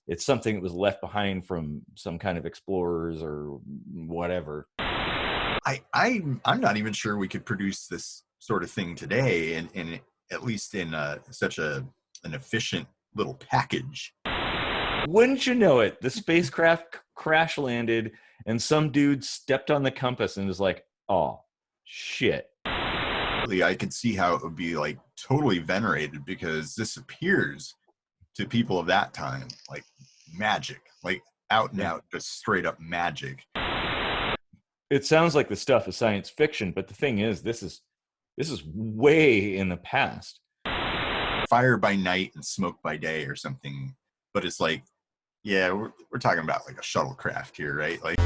it's something that was left behind from some kind of explorers or whatever. I'm not even sure we could produce this sort of thing today, and at least in such an efficient little package. Wouldn't you know it? The spacecraft crash landed, and some dude stepped on the compass and was like, "Oh, shit." I could see how it would be like totally venerated, because this appears to people of that time like magic, like out and out, just straight up magic. It sounds like the stuff is science fiction, but the thing is, this is way in the past. Fire by night and smoke by day or something. But it's like, yeah, we're talking about like a shuttlecraft here, right? Like,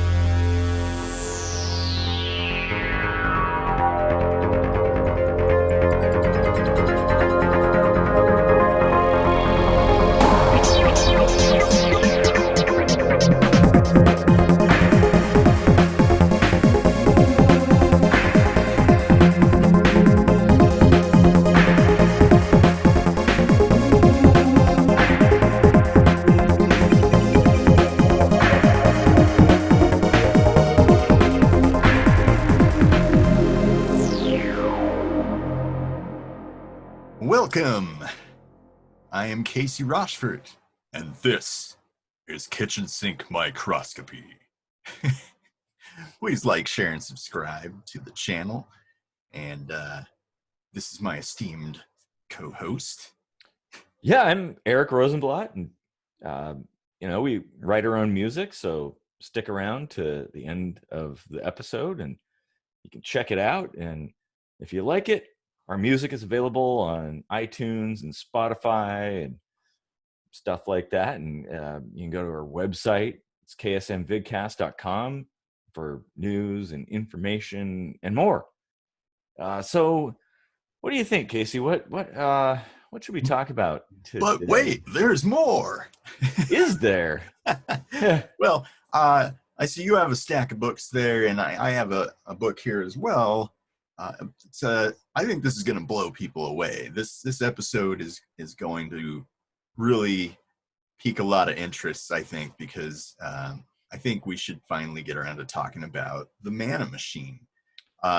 welcome. I am Casey Rochford, and this is Kitchen Sink Microscopy. Please like, share, and subscribe to the channel. And this is my esteemed co-host. Yeah, I'm Eric Rosenblatt, and we write our own music, so stick around to the end of the episode, and you can check it out. And if you like it, our music is available on iTunes and Spotify and stuff like that. And you can go to our website. It's ksmvidcast.com for news and information and more. So what do you think, Casey? What should we talk about today? But wait, there's more. Is there? Well, I see you have a stack of books there, and I have a book here as well. I think this is going to blow people away. This episode is going to really pique a lot of interest, I think, because I think we should finally get around to talking about the Manna machine.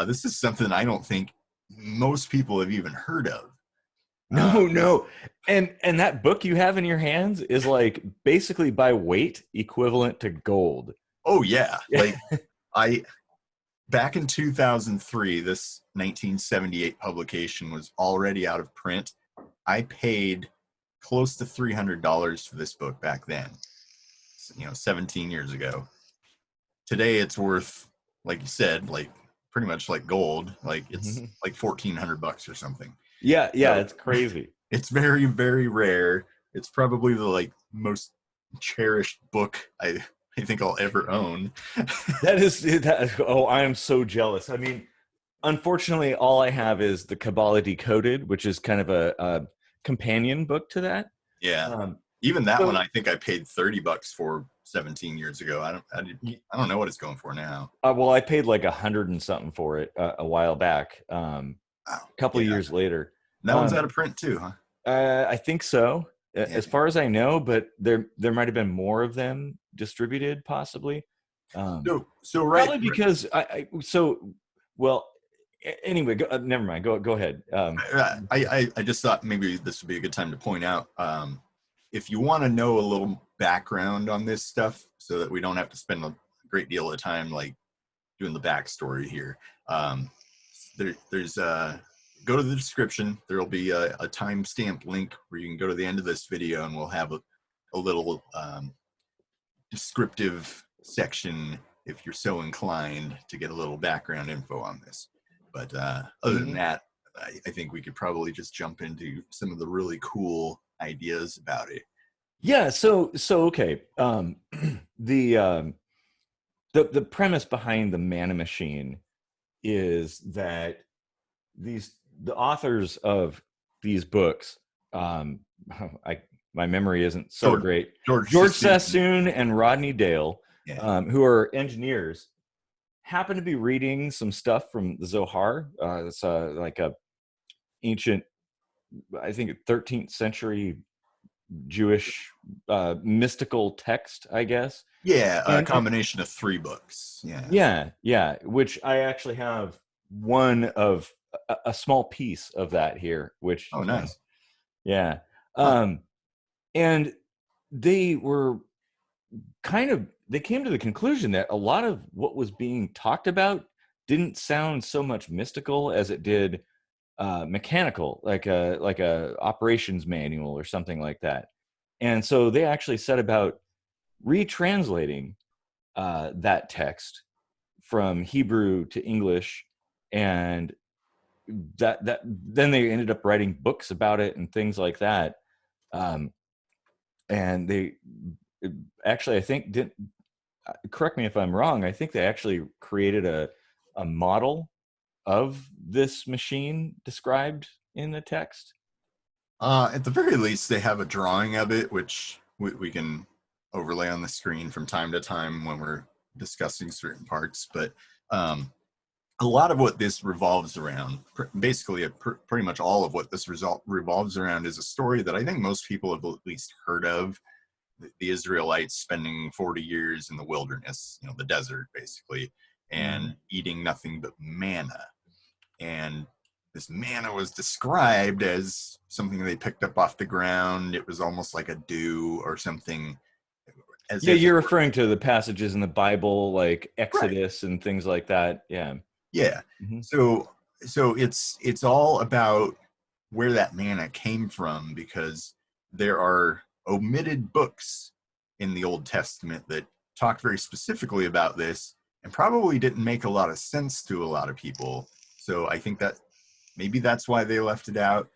This is something I don't think most people have even heard of. No. And that book you have in your hands is like basically by weight equivalent to gold. Oh yeah. Like back in 2003, this 1978 publication was already out of print. I paid close to $300 for this book back then, 17 years ago. Today it's worth, like you said, like pretty much like gold. Like it's like $1,400 or something. Yeah, so, it's crazy. It's very, very rare. It's probably the like most cherished book I think I'll ever own. Oh, I am so jealous. I mean, unfortunately, all I have is the Kabbalah Decoded, which is kind of a companion book to that. Yeah. Even that one, I think I paid $30 for 17 years ago. I don't know what it's going for now. Well, I paid like $100 and something for it a while back. A couple of years later. That one's out of print too, huh? I think so. Yeah. As far as I know, but there might have been more of them distributed, possibly. So right, probably because anyway, never mind. Go ahead. I just thought maybe this would be a good time to point out, if you want to know a little background on this stuff, so that we don't have to spend a great deal of time like doing the backstory here. There's go to the description. There'll be a timestamp link where you can go to the end of this video, and we'll have a little descriptive section if you're so inclined to get a little background info on this. But other than that, I think we could probably just jump into some of the really cool ideas about it. Yeah. So okay. The premise behind the Manna machine is that the authors of these books, my memory isn't so great. George Sassoon and Rodney Dale, who are engineers, happen to be reading some stuff from the Zohar. It's like a ancient, I think, 13th century Jewish mystical text, I guess. Yeah, a And combination of 3 books. Yeah. yeah, which I actually have one of a small piece of that here, which Oh, nice. yeah. Huh. Um, and they were they came to the conclusion that a lot of what was being talked about didn't sound so much mystical as it did mechanical, like a operations manual or something like that. And so they actually set about retranslating that text from Hebrew to English, and that then they ended up writing books about it and things like that. Um, and they actually, I think, didn't correct me if I'm wrong. I think they actually created a model of this machine described in the text. At the very least, they have a drawing of it, which we can overlay on the screen from time to time when we're discussing certain parts. But a lot of what this revolves around, basically pretty much all of what this result revolves around, is a story that I think most people have at least heard of. The Israelites spending 40 years in the wilderness, the desert, basically, and eating nothing but manna. And this manna was described as something they picked up off the ground. It was almost like a dew or something, as Yeah, if it you're were referring to the passages in the Bible, like right. Exodus and things like that. Yeah. Yeah. Hmm. So it's all about where that manna came from, because there are omitted books in the Old Testament that talk very specifically about this and probably didn't make a lot of sense to a lot of people. So I think that maybe that's why they left it out.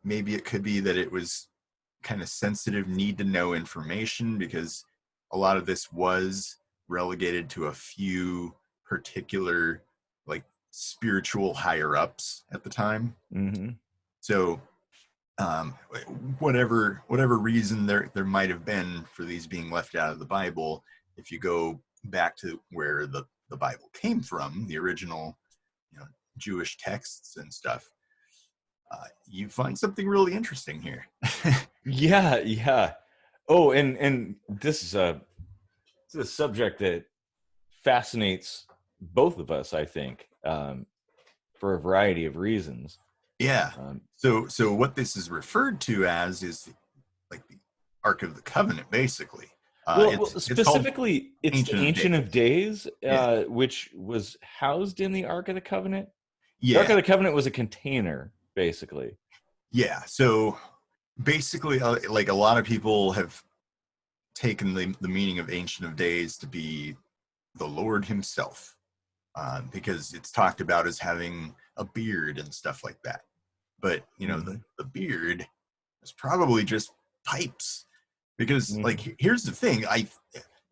Maybe it could be that it was kind of sensitive, need to know information, because a lot of this was relegated to a few particular, like, spiritual higher ups at the time. Hmm. So um, whatever reason there might have been for these being left out of the Bible, if you go back to where the Bible came from, the original, you know, Jewish texts and stuff, you find something really interesting here. Yeah, yeah. Oh, and this is a subject that fascinates both of us, I think, for a variety of reasons. Yeah. Um, So what this is referred to as is like the Ark of the Covenant, basically. well, It's called specifically, it's the Ancient of Ancient of Days. Days, Yeah. which was housed in the Ark of the Covenant. The Ark Yeah. of the Covenant was a container, basically. Yeah. So basically, like, a lot of people have taken the meaning of Ancient of Days to be the Lord himself, because it's talked about as having a beard and stuff like that. But, Hmm. the beard is probably just pipes, because, Hmm. like, here's the thing.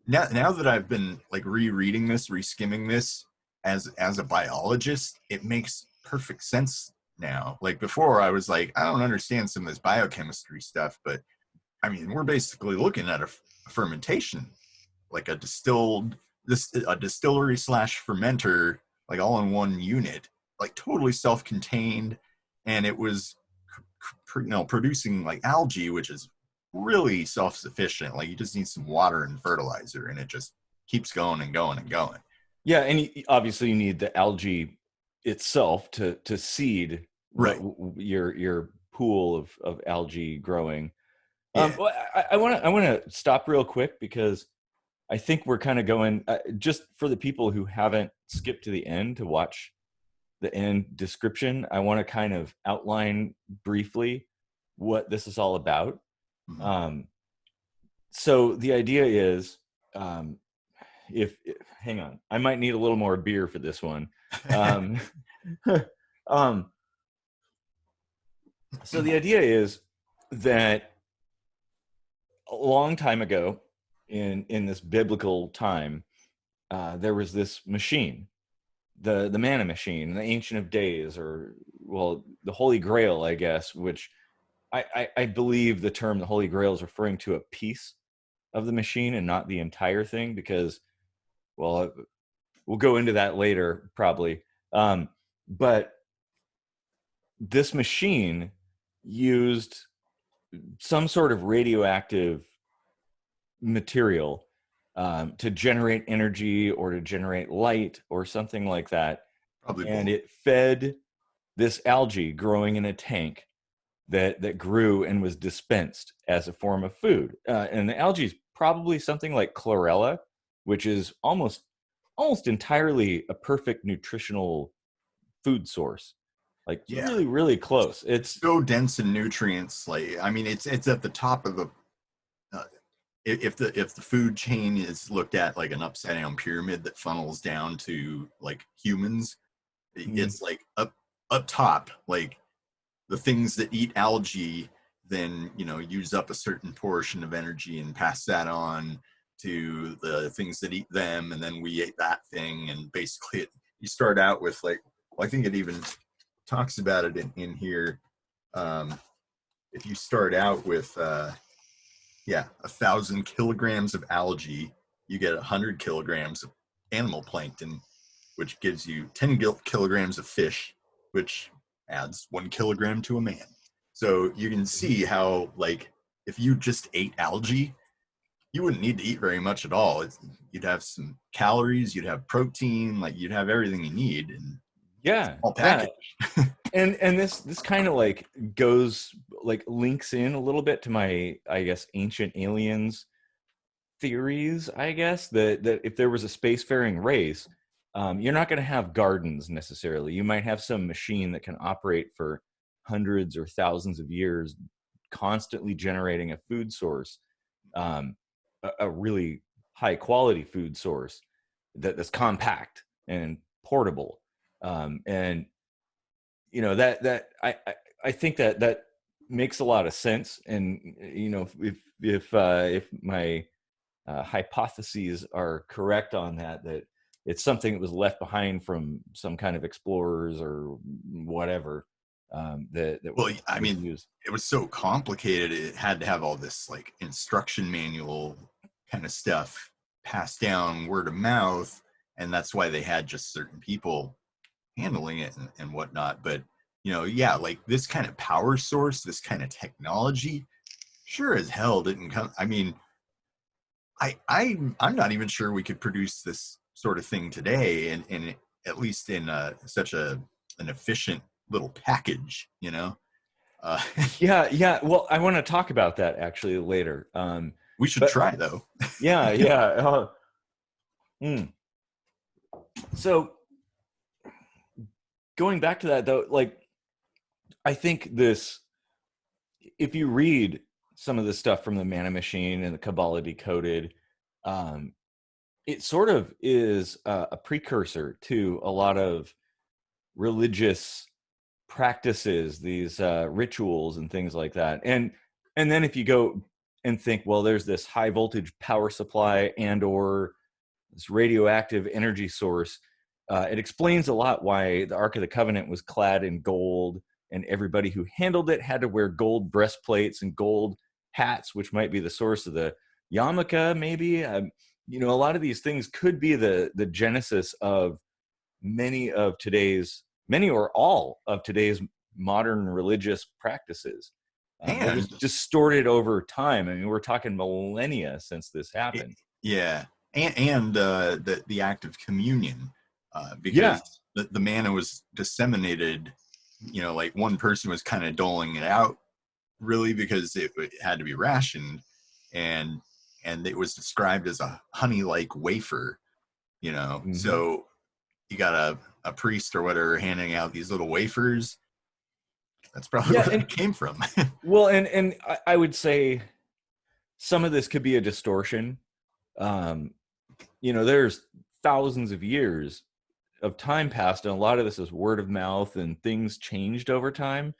Now that I've been, like, rereading this, reskimming this as a biologist, it makes perfect sense now. Like, before, I was like, I don't understand some of this biochemistry stuff, but I mean, we're basically looking at a fermentation, like a distillery slash fermenter, like, all in one unit, like, totally self-contained. And it was producing, like, algae, which is really self-sufficient. Like, you just need some water and fertilizer, and it just keeps going and going and going. Yeah, and obviously you need the algae itself to seed what Right. your pool of algae growing. Yeah. Well, I want to stop real quick because I think we're kind of going just for the people who haven't skipped to the end to watch the end description. I want to kind of outline briefly what this is all about. Mhm. Um, so the idea is, um, if hang on, I might need a little more beer for this one. Um, um, so the idea is that a long time ago, in this biblical time, there was this machine, the manna machine, the Ancient of Days, or well, the Holy Grail, I guess, which I believe the term the Holy Grail is referring to a piece of the machine and not the entire thing, because well, we'll go into that later probably. But this machine used some sort of radioactive material to generate energy or to generate light or something like that. Probably And both. it fed this algae growing in a tank that grew and was dispensed as a form of food. And the algae is probably something like chlorella, which is almost entirely a perfect nutritional food source. Like Yeah. really, really close. It's So dense in nutrients. Like, I mean, it's at the top of the uh, if the food chain is looked at like an upside down pyramid that funnels down to like humans, mm, it's like up top, like the things that eat algae then use up a certain portion of energy and pass that on to the things that eat them, and then we ate that thing, and basically you start out with like, well, I think it even talks about it in here. um, if you start out with 1,000 kilograms of algae, you get 100 kilograms of animal plankton, which gives you 10 kilograms of fish, which adds 1 kilogram to a man. So you can see how, like, if you just ate algae, you wouldn't need to eat very much at all. You'd have some calories, you'd have protein, like you'd have everything you need, and yeah, all yeah. packaged. And this kind of like goes like links in a little bit to my, I guess, ancient aliens theories, I guess, that if there was a spacefaring race, you're not going to have gardens necessarily. You might have some machine that can operate for hundreds or thousands of years, constantly generating a food source, a really high quality food source that's compact and portable. And I think that makes a lot of sense. And if my hypotheses are correct on that it's something that was left behind from some kind of explorers or whatever, that Well, I was mean, used. it was so complicated. It had to have all this like instruction manual kind of stuff passed down word of mouth, and that's why they had just certain people handling it and whatnot. But yeah, like this kind of power source, this kind of technology, sure as hell didn't come. I mean, I'm not even sure we could produce this sort of thing today, and at least in such an efficient little package. Uh, Yeah, well, I want to talk about that actually later. we should But try though. yeah. Mm. So going back to that though, like I think this, if you read some of the stuff from the Manna Machine and the Kabbalah Decoded, um, it sort of is a precursor to a lot of religious practices, these rituals and things like that. And then if you go and think, well, there's this high voltage power supply and or this radioactive energy source, it explains a lot why the Ark of the Covenant was clad in gold, and everybody who handled it had to wear gold breastplates and gold hats, which might be the source of the yarmulke, maybe. A lot of these things could be the genesis of many or all of today's modern religious practices. They're And just distorted over time. I mean, we're talking millennia since this happened. yeah, and the act of communion, Yeah, because the manna was disseminated. Like one person was kind of doling it out, really, because it had to be rationed, and it was described as a honey-like wafer. hmm So you got a priest or whatever handing out these little wafers. That's probably yeah, where and it came from. well, and I would say some of this could be a distortion. Um, there's thousands of years of time passed, and a lot of this is word of mouth, and things changed over time.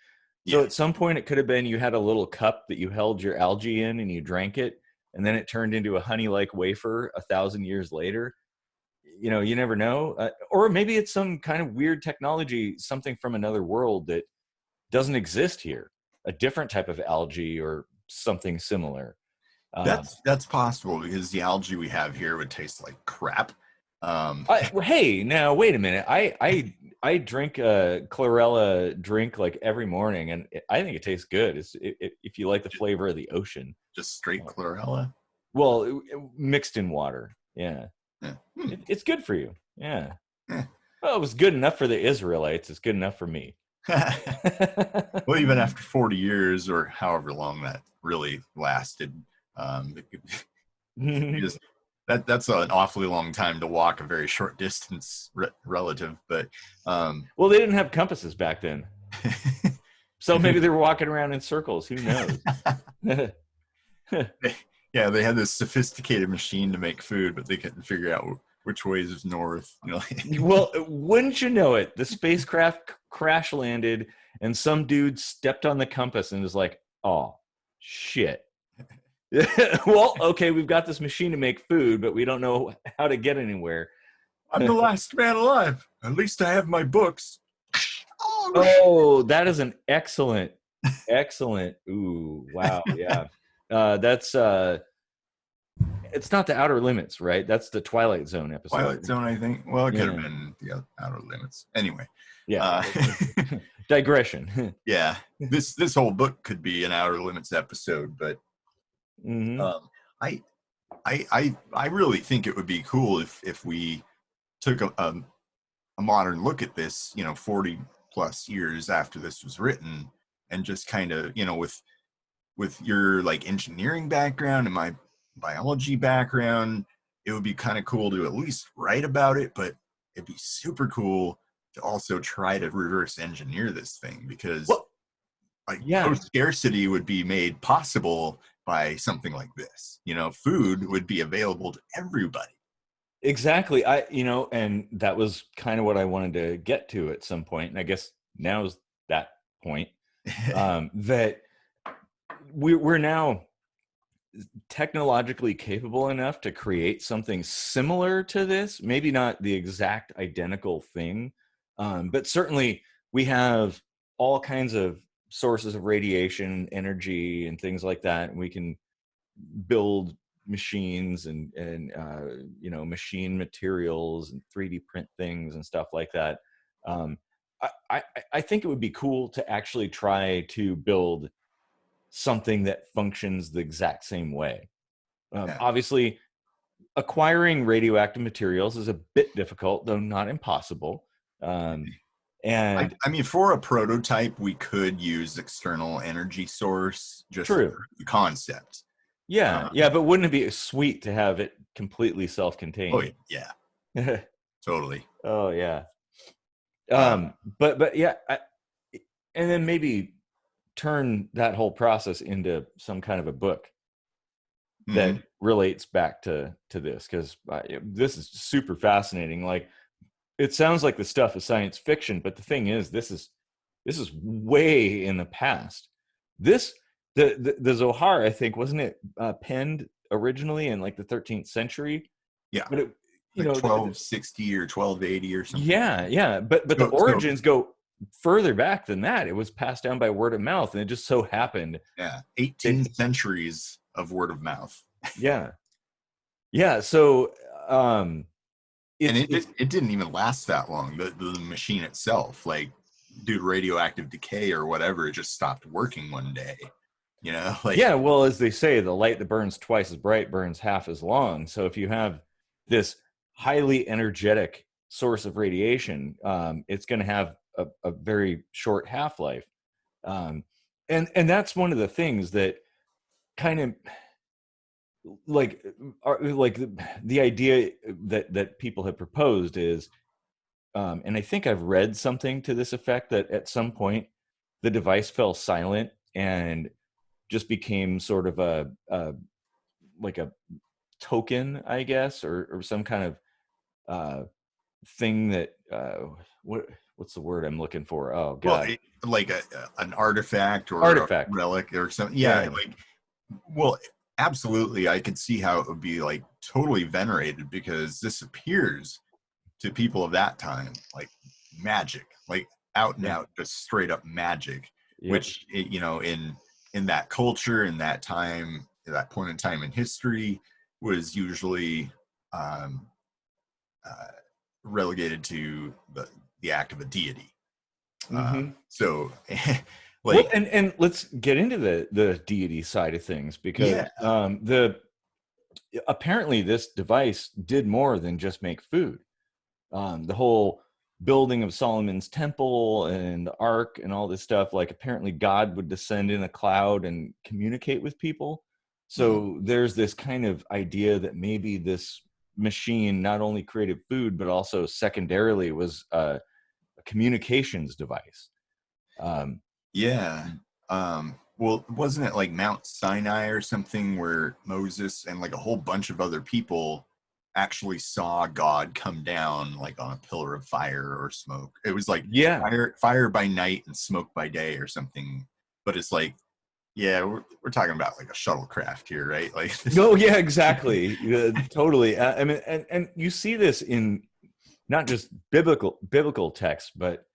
So Yeah, at some point, it could have been you had a little cup that you held your algae in, and you drank it, and then it turned into a honey-like wafer 1,000 years later. You never know, or maybe it's some kind of weird technology, something from another world that doesn't exist here, a different type of algae or something similar. that's possible, because the algae we have here would taste like crap. Hey, now wait a minute. I drink a chlorella drink like every morning, and I think it tastes good. If you like the flavor of the ocean. Just straight chlorella. Well, mixed in water. Yeah, Yeah. it's good for you. Yeah. Eh. Well, it was good enough for the Israelites. It's good enough for me. Well, even after 40 years or however long that really lasted, just that's an awfully long time to walk a very short distance relative. But well, they didn't have compasses back then, so maybe they were walking around in circles. Who knows? Yeah, they had this sophisticated machine to make food, but they couldn't figure out which ways is north. Well, wouldn't you know it? The spacecraft crash landed, and some dude stepped on the compass and was like, "Oh, shit." Well, okay, we've got this machine to make food, but we don't know how to get anywhere. I'm the last man alive. At least I have my books. Oh, that is an excellent. Ooh, wow, yeah. That's it's not the Outer Limits, right? That's the Twilight Zone episode. Twilight Zone, I think. Well, it could have been the Outer Limits. Anyway. Yeah. Digression. Yeah. This whole book could be an Outer Limits episode, but I really think it would be cool if we took a modern look at this, 40 plus years after this was written, and just kind of, with your like engineering background and my biology background, it would be kind of cool to at least write about it, but it'd be super cool to also try to reverse engineer this thing, because scarcity would be made possible by something like this. Food would be available to everybody. Exactly. And that was kind of what I wanted to get to at some point. And I guess now's that point, that we're now technologically capable enough to create something similar to this. Maybe not the exact identical thing, but certainly we have all kinds of sources of radiation, energy, and things like that. And we can build machines and machine materials and 3D print things and stuff like that. I think it would be cool to actually try to build something that functions the exact same way. Obviously, acquiring radioactive materials is a bit difficult, though not impossible. And I mean, for a prototype, we could use external energy source, just for the concept. Yeah, but wouldn't it be sweet to have it completely self-contained? Oh yeah, totally. Oh yeah. But yeah, and then maybe turn that whole process into some kind of a book that relates back to this, because this is super fascinating. Like, it sounds like the stuff is science fiction, but the thing is, this is way in the past. The Zohar, I think, wasn't it penned originally in like the 13th century? Yeah, but it, 1260 or 1280 or something. Yeah. But the origins go further back than that. It was passed down by word of mouth, and it just so happened. Yeah, 18 centuries of word of mouth. Yeah. So it didn't even last that long. The machine itself, like, due to radioactive decay or whatever, it just stopped working one day. Well, as they say, the light that burns twice as bright burns half as long. So if you have this highly energetic source of radiation, it's going to have a very short half-life. And that's one of the things that kind of like the idea that people have proposed is, and I think I've read something to this effect, that at some point the device fell silent and just became sort of a token, I guess, or some kind of thing that what's the word I'm looking for? Oh God. Well, like an artifact or a relic or something. Yeah. Well, absolutely. I could see how it would be like totally venerated, because this appears to people of that time like magic, like out and out, just straight up magic, which, in that culture, in that time, at that point in time in history, was usually relegated to the act of a deity. Mm-hmm. So, Well, like, and let's get into the deity side of things, because yeah, the apparently this device did more than just make food. The whole building of Solomon's temple and the ark and all this stuff, like apparently God would descend in a cloud and communicate with people. mhm. So there's this kind of idea that maybe this machine not only created food, but also secondarily was a communications device. Um, Yeah. Well, wasn't it like Mount Sinai or something where Moses and like a whole bunch of other people actually saw God come down like on a pillar of fire or smoke? It was like yeah. fire by night and smoke by day or something. But it's like, yeah, we're talking about like a shuttlecraft here, right? Like this. No, yeah, exactly. Totally. I mean, and you see this in not just biblical texts, but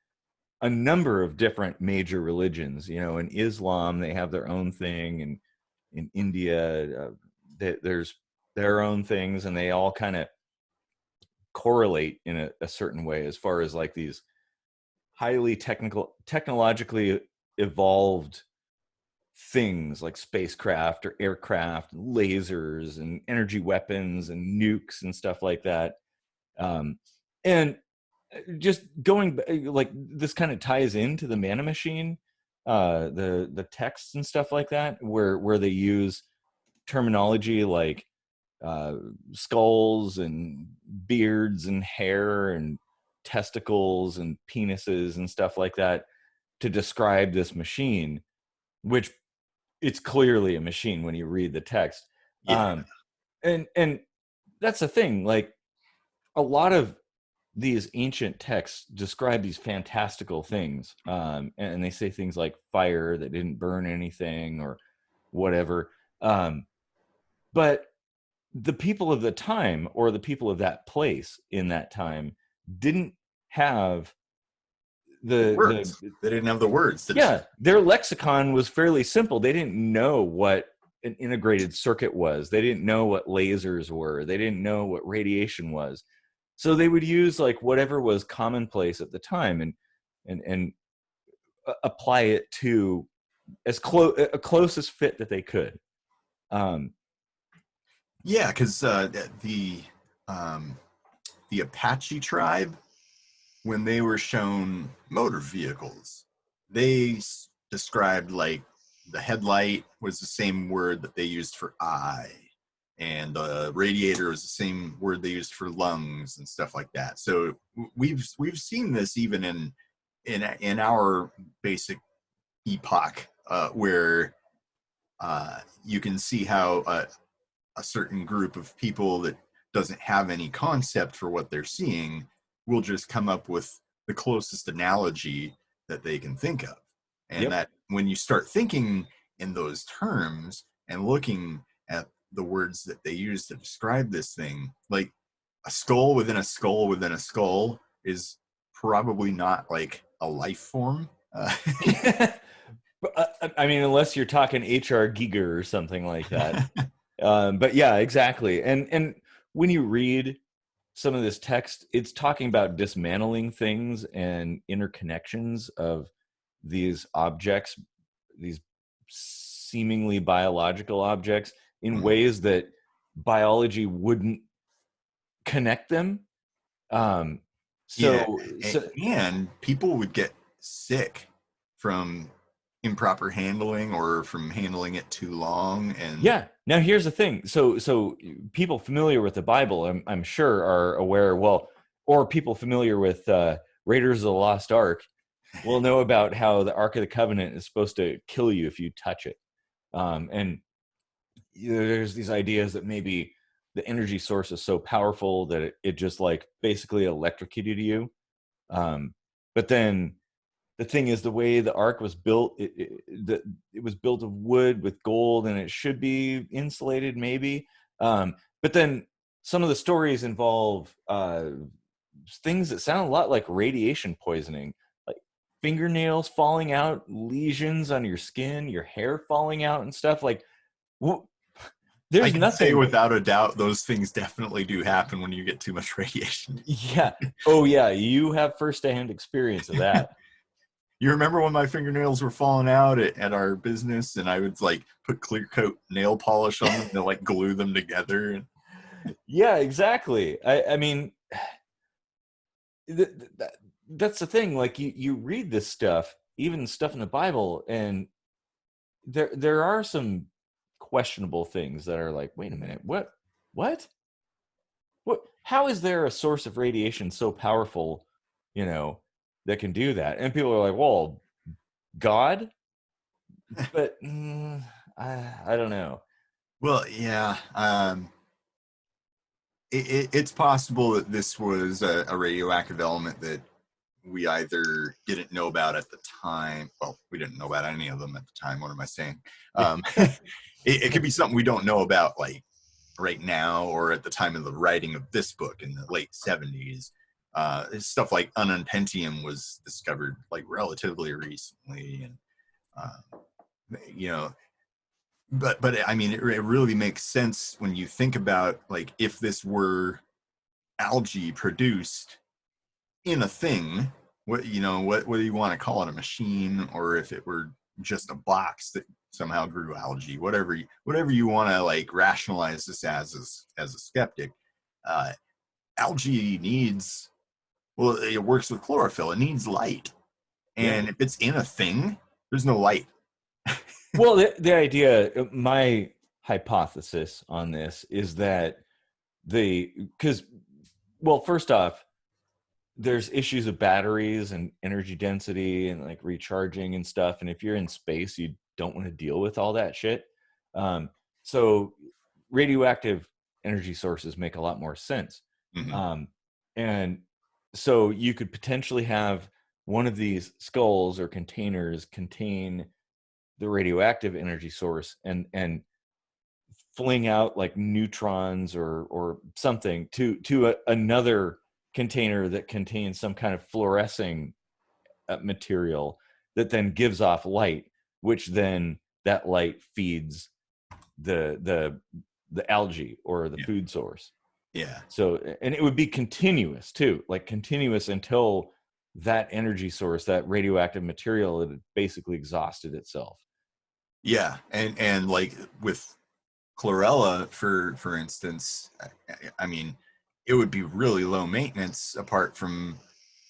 a number of different major religions. You know, in Islam, they have their own thing, and in India, there's their own things, and they all kind of correlate in a certain way as far as like these highly technologically evolved things like spacecraft or aircraft, lasers and energy weapons and nukes and stuff like that. And just going like this kind of ties into the Manna machine, the texts and stuff like that, where they use terminology like uh, skulls and beards and hair and testicles and penises and stuff like that to describe this machine, which it's clearly a machine when you read the text. Yeah. And that's the thing, like a lot of these ancient texts describe these fantastical things, and they say things like fire that didn't burn anything or whatever, but the people of the time or the people of that place in that time didn't have The the words. They didn't have the words to yeah, describe. their lexicon was fairly simple. They didn't know what an integrated circuit was. They didn't know what lasers were. They didn't know what radiation was. So they would use like whatever was commonplace at the time and apply it to as close a closest fit that they could. Um, Yeah, because um, the Apache tribe, when they were shown motor vehicles, they described like the headlight was the same word that they used for eye, and the radiator was the same word they used for lungs and stuff like that. So we've seen this even in our basic epoch, where you can see how a certain group of people that doesn't have any concept for what they're seeing will just come up with the closest analogy that they can think of. And yep. that when you start thinking in those terms and looking at the words that they use to describe this thing, like a skull within a skull within a skull is probably not like a life form. I mean, unless you're talking H.R. Giger or something like that. But yeah, exactly. And when you read some of this text, it's talking about dismantling things and interconnections of these objects, these seemingly biological objects, in ways that biology wouldn't connect them. Um, Yeah, so and people would get sick from improper handling or from handling it too long. And yeah. Now here's the thing. So people familiar with the Bible, I'm sure, are aware. Well, or people familiar with Raiders of the Lost Ark will know about how the Ark of the Covenant is supposed to kill you if you touch it. And there's these ideas that maybe the energy source is so powerful that it just like basically electrocuted you. But then the thing is, the way the ark was built, it was built of wood with gold, and it should be insulated, maybe. But then some of the stories involve things that sound a lot like radiation poisoning, like fingernails falling out, lesions on your skin, your hair falling out, and stuff. Like, I there's can say nothing. without a doubt, those things definitely do happen when you get too much radiation. Yeah. Oh yeah, you have firsthand experience of that. You remember when my fingernails were falling out at our business, and I would like put clear coat nail polish on them to like glue them together? Yeah, exactly. I mean, th- th- that's the thing. Like you read this stuff, even stuff in the Bible, and there are some questionable things that are like, wait a minute, what, how is there a source of radiation so powerful, you know, that can do that? And people are like, well, God, but I don't know. Well, yeah. It's possible that this was a radioactive element that we either didn't know about at the time. Well, we didn't know about any of them at the time. What am I saying? It could be something we don't know about, like right now or at the time of the writing of this book in the late 70s. Stuff like ununpentium was discovered like relatively recently, and uh, you know, but I mean, it really makes sense when you think about like if this were algae produced in a thing, what what do you want to call it, a machine, or if it were just a box that somehow grew algae, whatever you want to like rationalize this as a skeptic. uh, Algae needs, well, it works with chlorophyll, it needs light, Yeah. and if it's in a thing, there's no light. Well, the idea, my hypothesis on this is that because, well, first off, there's issues of batteries and energy density and like recharging and stuff. And if you're in space, you don't want to deal with all that shit. So radioactive energy sources make a lot more sense. Mm-hmm. And so you could potentially have one of these skulls or containers contain the radioactive energy source and fling out like neutrons or something to another container that contains some kind of fluorescing material that then gives off light, which then that light feeds the algae or the Yeah. food source. Yeah. So, and it would be continuous too, like continuous until that energy source, that radioactive material, it had basically exhausted itself. Yeah. And like with chlorella, for instance, I mean, it would be really low maintenance, apart from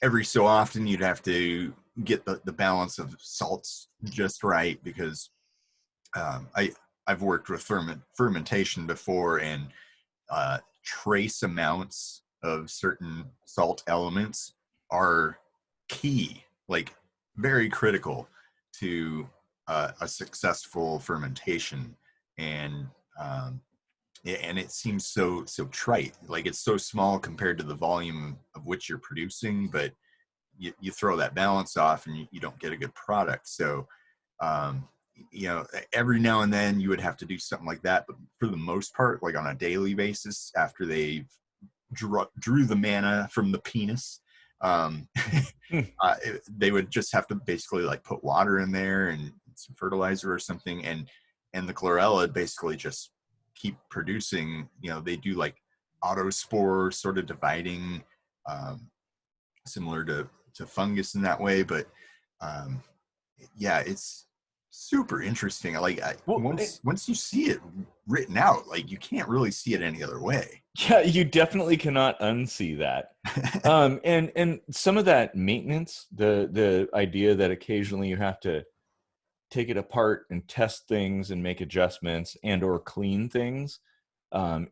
every so often you'd have to get the balance of salts just right, because I've worked with fermentation before, and trace amounts of certain salt elements are key, like very critical to a successful fermentation. And and it seems so trite, like it's so small compared to the volume of which you're producing, but you throw that balance off and you don't get a good product. So um, every now and then you would have to do something like that, but for the most part, like on a daily basis, after they drew the manna from the penis, um, they would just have to basically like put water in there and some fertilizer or something, and the chlorella would basically just keep producing. They do like autospore sort of dividing, um, similar to fungus in that way. But um, yeah, it's super interesting. Like Well, once you see it written out, like you can't really see it any other way. yeah, you definitely cannot unsee that. And some of that maintenance, the idea that occasionally you have to take it apart and test things and make adjustments and or clean things,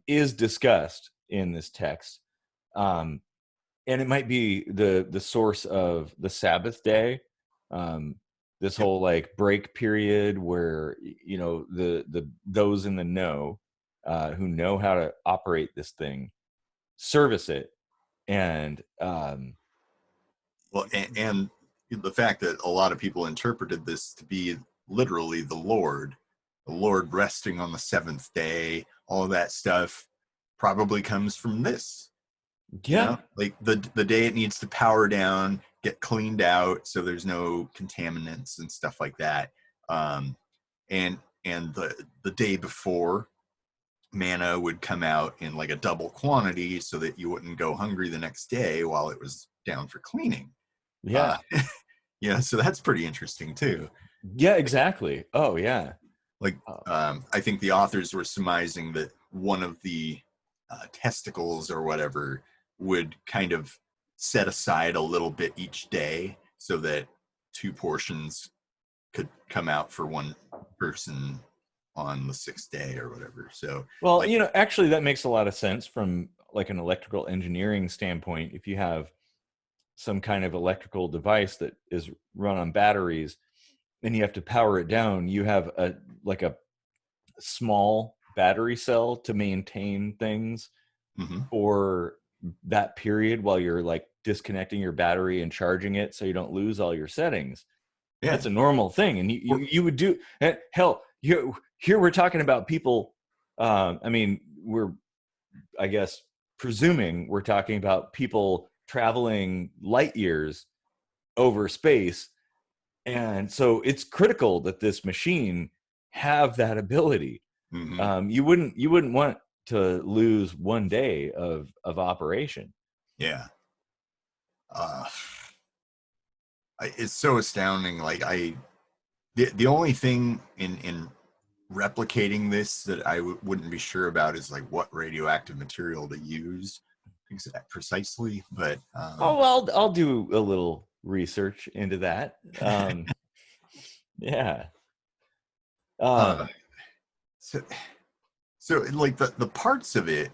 is discussed in this text. And it might be the source of the Sabbath day, this Yep. whole like break period where the those in the know, who know how to operate this thing, service it. And Well, and the fact that a lot of people interpreted this to be literally the Lord resting on the seventh day, all of that stuff probably comes from this. yeah, Like the day it needs to power down, get cleaned out, so there's no contaminants and stuff like that. Um, and the day before, manna would come out in like a double quantity so that you wouldn't go hungry the next day while it was down for cleaning. Uh, Yeah. yeah, so that's pretty interesting too. Yeah, exactly. Oh, yeah. Like, Oh, I think the authors were surmising that one of the testicles or whatever would kind of set aside a little bit each day so that two portions could come out for one person on the sixth day or whatever. So, well, like, actually, that makes a lot of sense from like an electrical engineering standpoint. If you have some kind of electrical device that is run on batteries and you have to power it down, you have a like a small battery cell to maintain things mhm. for that period while you're like disconnecting your battery and charging it so you don't lose all your settings. Yeah. That's a normal thing, and you would do hell. Here we're talking about people. I mean, we're, I guess, presuming we're talking about people traveling light years over space, and so it's critical that this machine have that ability. Hmm. You wouldn't want to lose one day of operation. Yeah. Uh, it's so astounding. Like, the only thing in replicating this that I wouldn't be sure about is like what radioactive material to use precisely. But Oh, well, I'll do a little research into that. Yeah. uh, Um, so so like the parts of it,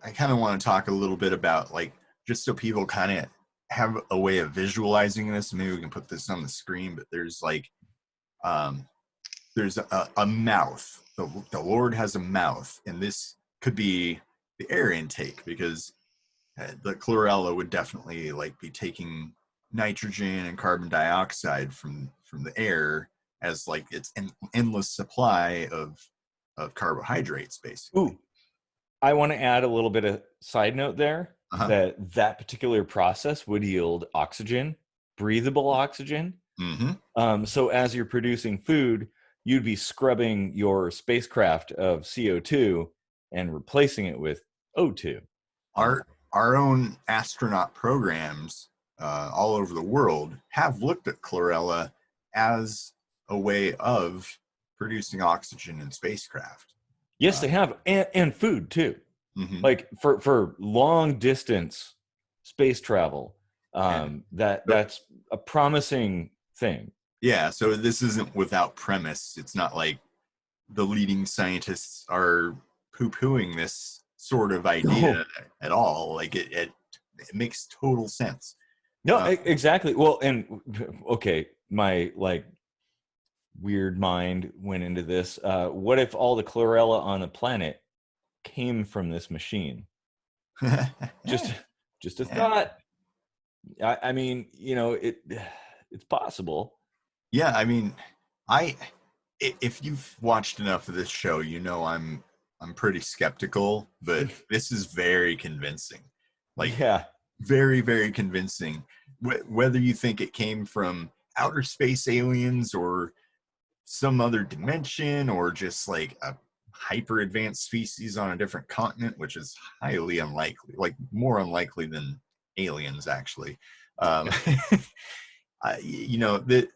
I kind of want to talk a little bit about, like, just so people kind of have a way of visualizing this. Maybe we can put this on the screen, but um, there's a mouth. The Lord has a mouth, and this could be the air intake, because the chlorella would definitely like be taking nitrogen and carbon dioxide from the air as like its endless supply of carbohydrates, basically. ooh, I want to add a little bit of side note there Uh-huh. that particular process would yield oxygen, breathable oxygen. Mm-hmm. So as you're producing food, you'd be scrubbing your spacecraft of CO2 and replacing it with O2. Uh, Our own astronaut programs all over the world have looked at chlorella as a way of producing oxygen in spacecraft. yes, Uh, they have, and food too. mm-hmm. Like for long distance space travel, Yeah. that's a promising thing. Yeah, so this isn't without premise. It's not like the leading scientists are poo-pooing this sort of idea No, at all. Like, it makes total sense. no, Uh, exactly. Well, and okay, my like weird mind went into this. What if all the chlorella on the planet came from this machine? Just, just a yeah, thought. I mean, it's possible. yeah. I mean, I if you've watched enough of this show, you know I'm pretty skeptical, but this is very convincing. Like, Yeah. very, very convincing. Whether you think it came from outer space aliens or some other dimension, or just like a hyper advanced species on a different continent, which is highly unlikely, like more unlikely than aliens, actually. Um, that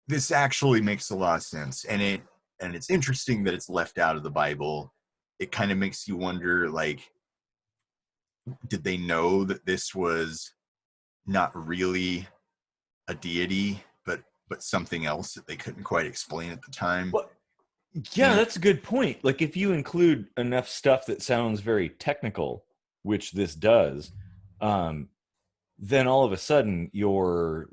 this actually makes a lot of sense, and it's interesting that it's left out of the Bible. It kind of makes you wonder, like, did they know that this was not really a deity, but something else that they couldn't quite explain at the time? Well, yeah, You know? that's a good point. Like if you include enough stuff that sounds very technical, which this does, um, then all of a sudden your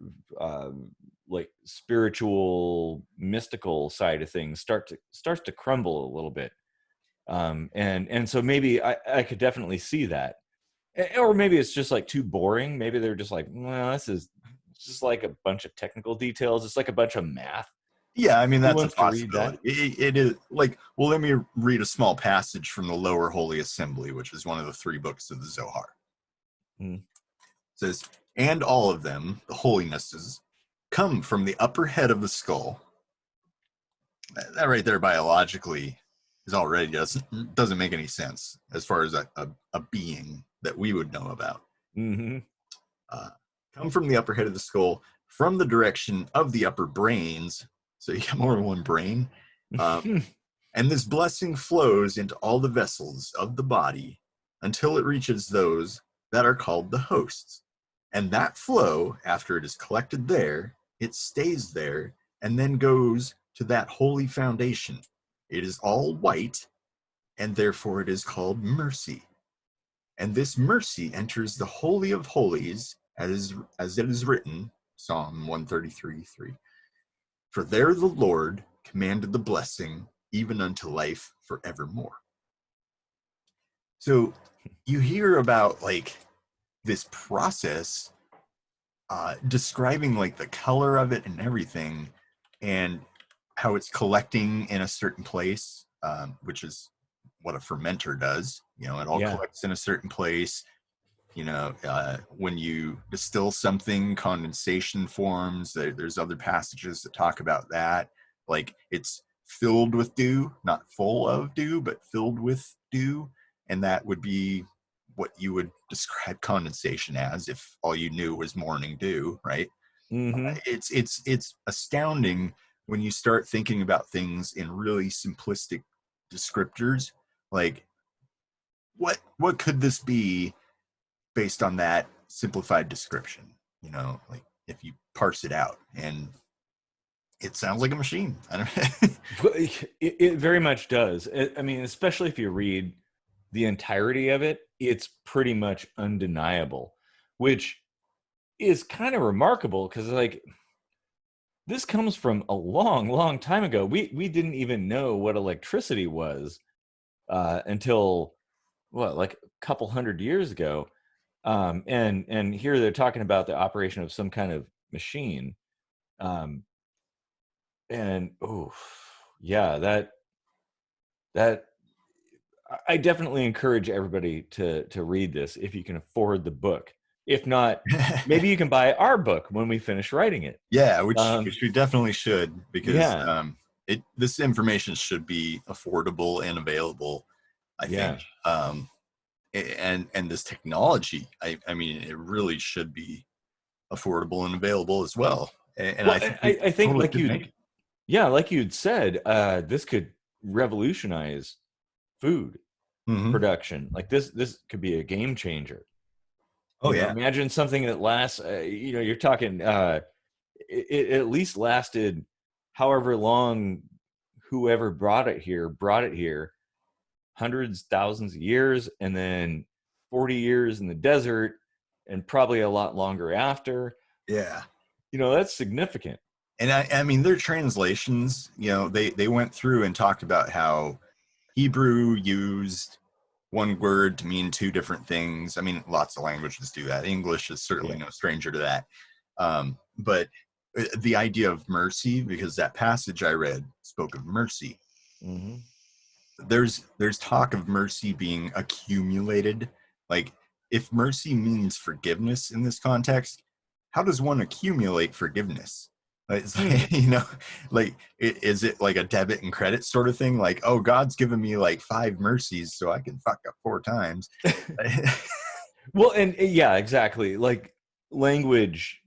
like spiritual, mystical side of things starts to crumble a little bit. And so maybe I could definitely see that. Or maybe it's just like too boring. Maybe they're just like, well, this is just like a bunch of technical details. It's like a bunch of math. Yeah, I mean, Who that's a wants to read possibility. that? It is like, well, let me read a small passage from the Lower Holy Assembly, which is one of the three books of the Zohar. Mm. It says, and all of them, the holinesses, come from the upper head of the skull. That right there, biologically, already doesn't make any sense as far as a being that we would know about. Mm-hmm. Come from the upper head of the skull, from the direction of the upper brains. So you got more than one brain. And this blessing flows into all the vessels of the body until it reaches those that are called the hosts. And that flow, after it is collected there, it stays there and then goes to that holy foundation. It is all white, and therefore it is called mercy. And this mercy enters the Holy of Holies, as it is written, Psalm 133:3. For there the Lord commanded the blessing, even unto life forevermore. So you hear about like this process, describing like the color of it and everything, and how it's collecting in a certain place, which is what a fermenter does. You know, it all collects in a certain place. You know, when you distill something, condensation forms. There's other passages that talk about that. Like it's filled with dew, not full of dew, but filled with dew. And that would be what you would describe condensation as if all you knew was morning dew, right? Mm-hmm. It's astounding when you start thinking about things in really simplistic descriptors. Like, what could this be based on that simplified description? You know, like if you parse it out, and it sounds like a machine. I don't It very much does. I mean, especially if you read the entirety of it, it's pretty much undeniable, which is kind of remarkable because like this comes from a long time ago. We didn't even know what electricity was until what, like a couple hundred years ago. And here they're talking about the operation of some kind of machine. And oh yeah, that I definitely encourage everybody to read this if you can afford the book. If not, maybe you can buy our book when we finish writing it. Yeah, which we definitely should, because Yeah. this information should be affordable and available, I think. And this technology, I mean, it really should be affordable and available as well. And Well, I think we I think totally like could make it. like you'd said, this could revolutionize food Mm-hmm. production. Like this could be a game changer. Oh You know, yeah, imagine something that lasts. You're talking. It at least lasted however long whoever brought it here, hundreds, thousands of years, and then 40 years in the desert, and probably a lot longer after. yeah. You know, that's significant. And I mean, their translations, you know, they went through and talked about how Hebrew used one word to mean two different things. I mean, lots of languages do that. English is certainly Yeah. no stranger to that. But the idea of mercy, because that passage I read spoke of mercy. Mm-hmm. There's talk of mercy being accumulated. Like, if mercy means forgiveness in this context, how does one accumulate forgiveness? It's like, you know, like, is it like a debit and credit sort of thing? Like, oh, God's given me like 5 mercies so I can fuck up 4 times. Well, and yeah, exactly. Like language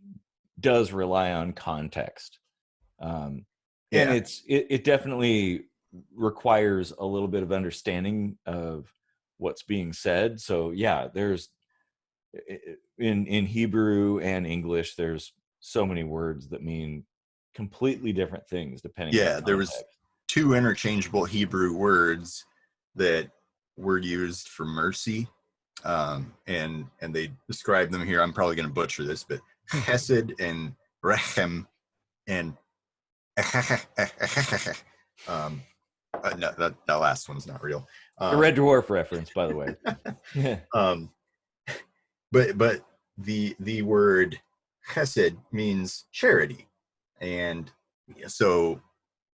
does rely on context, and Yeah, it definitely requires a little bit of understanding of what's being said. So yeah, there's in Hebrew and English, there's so many words that mean completely different things depending on the yeah. There was context. 2 interchangeable Hebrew words that were used for mercy, and they describe them here. I'm probably going to butcher this, but chesed and rechem and um, no, that last one's not real. The Red Dwarf reference, by the way. Yeah. Um, but the word chesed means charity, and so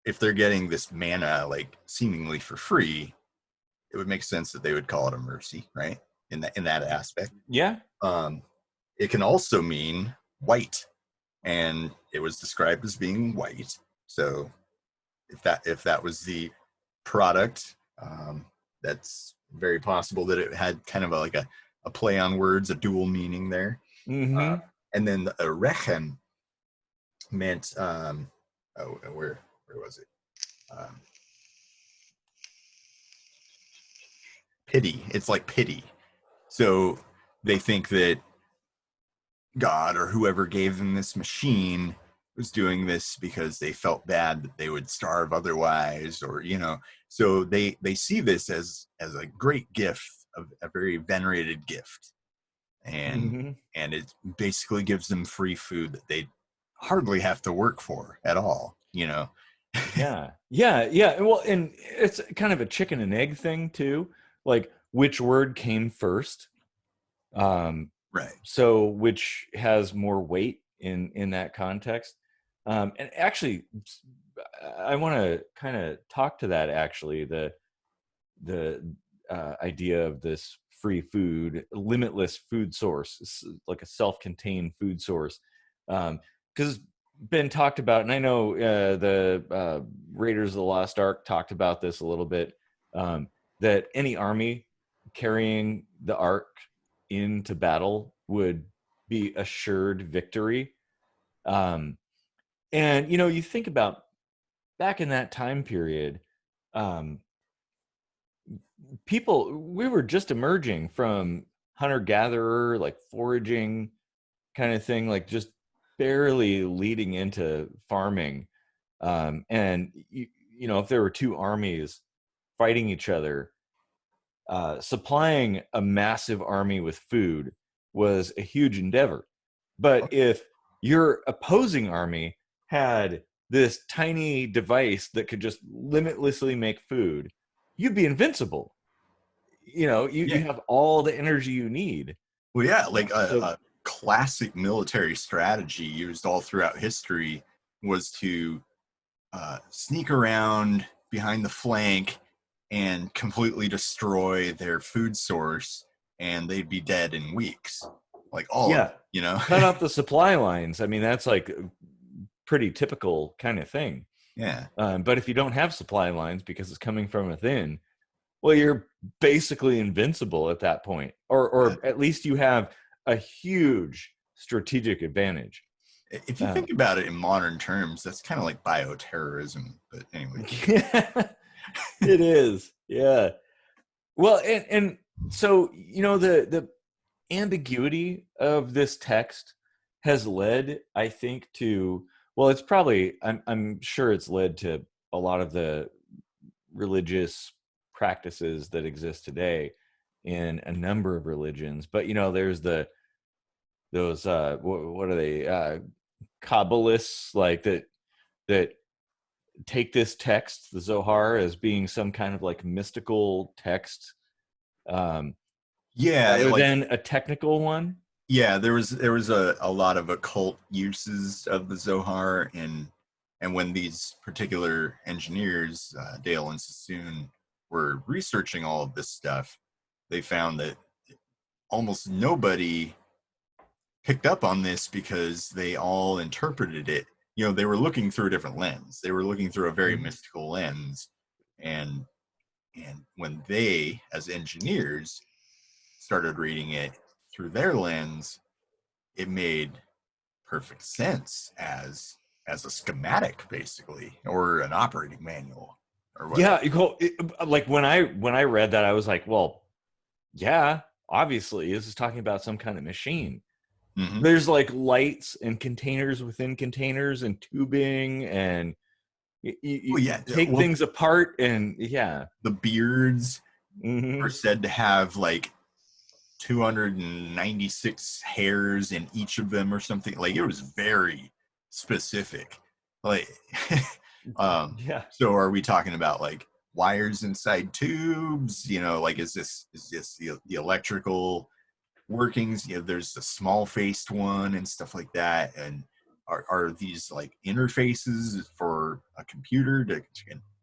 if they're getting this manna like seemingly for free, it would make sense that they would call it a mercy, right? In that aspect. Yeah. It can also mean white, and it was described as being white. So if that was the product That's very possible that it had kind of like a play on words, a dual meaning there. Mm-hmm. And then the rechem meant, oh, where was it? Um, Pity. It's like pity. So they think that God or whoever gave them this machine was doing this because they felt bad that they would starve otherwise, or so they see this as a great gift, a very venerated gift, and Mm-hmm. and it basically gives them free food that they hardly have to work for at all. Yeah. Yeah. Yeah. Well, and it's kind of a chicken and egg thing too. Like, which word came first? Um, Right. so which has more weight in that context? And actually, I want to kind of talk to that. Actually, the idea of this free food, limitless food source, like a self-contained food source, because it's been talked about, and I know the Raiders of the Lost Ark talked about this a little bit, that any army carrying the ark into battle would be assured victory. Um, and you think about back in that time period, um, we were just emerging from hunter gatherer, like foraging kind of thing, like just barely leading into farming. And if there were two armies fighting each other, supplying a massive army with food was a huge endeavor. But if your opposing army had this tiny device that could just limitlessly make food, you'd be invincible. You Yeah. have all the energy you need. Well, yeah, like So a classic military strategy used all throughout history was to sneak around behind the flank and completely destroy their food source, and they'd be dead in weeks, like all of yeah, it. cut off the supply lines. I mean, that's like a pretty typical kind of thing. Yeah. But if you don't have supply lines because it's coming from within, well, you're basically invincible at that point, Yeah. or at least you have a huge strategic advantage. If you Uh, think about it in modern terms, that's kind of like bioterrorism. But anyway. yeah, it is. Yeah. Well, and so the ambiguity of this text has led, I think, to, well, it's probably, I'm sure it's led to a lot of the religious practices that exist today in a number of religions. But there's those what are they, Kabbalists, like that take this text, the Zohar, as being some kind of like mystical text, um, Yeah, rather like than a technical one. yeah, there was a lot of occult uses of the Zohar, and when these particular engineers, Dale and Sassoon, were researching all of this stuff, they found that almost nobody picked up on this because they all interpreted it. They were looking through a different lens. They were looking through a very Mhm. mystical lens, and when they, as engineers, started reading it through their lens, it made perfect sense as a schematic, basically, or an operating manual or whatever. Yeah, like when I read that, I was like, well, yeah, obviously this is talking about some kind of machine. Mm-hmm. There's like lights and containers within containers and tubing, and Well, you yeah. take Well, things apart, and yeah. the beards are Hmm. said to have like 296 hairs in each of them or something. Like, it was very specific. Like, um, Yeah. so are we talking about like wires inside tubes? Like, is this the electrical workings? There's the small faced one and stuff like that. And are these like interfaces for a computer to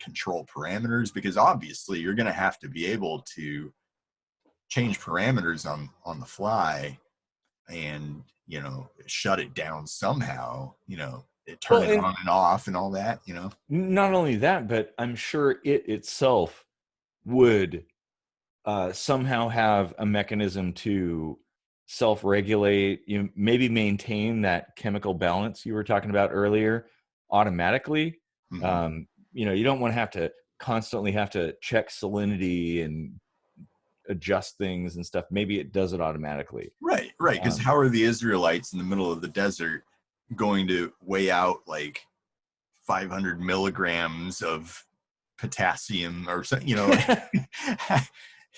control parameters? Because obviously you're going to have to be able to change parameters on the fly, and shut it down somehow, turn Well, it and on and off and all that. not only that, but I'm sure it itself would somehow have a mechanism to self-regulate, maybe maintain that chemical balance you were talking about earlier automatically. Mhm. You don't want to have to constantly have to check salinity and adjust things and stuff. Maybe it does it automatically. Right. Because how are the Israelites in the middle of the desert going to weigh out like 500 milligrams of potassium or something?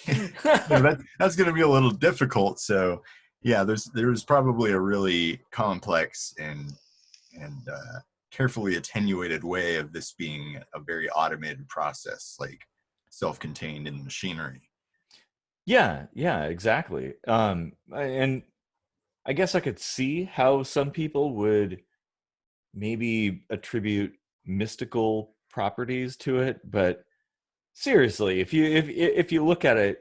That's going to be a little difficult. So, yeah, there's probably a really complex and carefully attenuated way of this being a very automated process, like self-contained in machinery. Yeah, exactly. And I guess I could see how some people would maybe attribute mystical properties to it, but seriously, if you look at it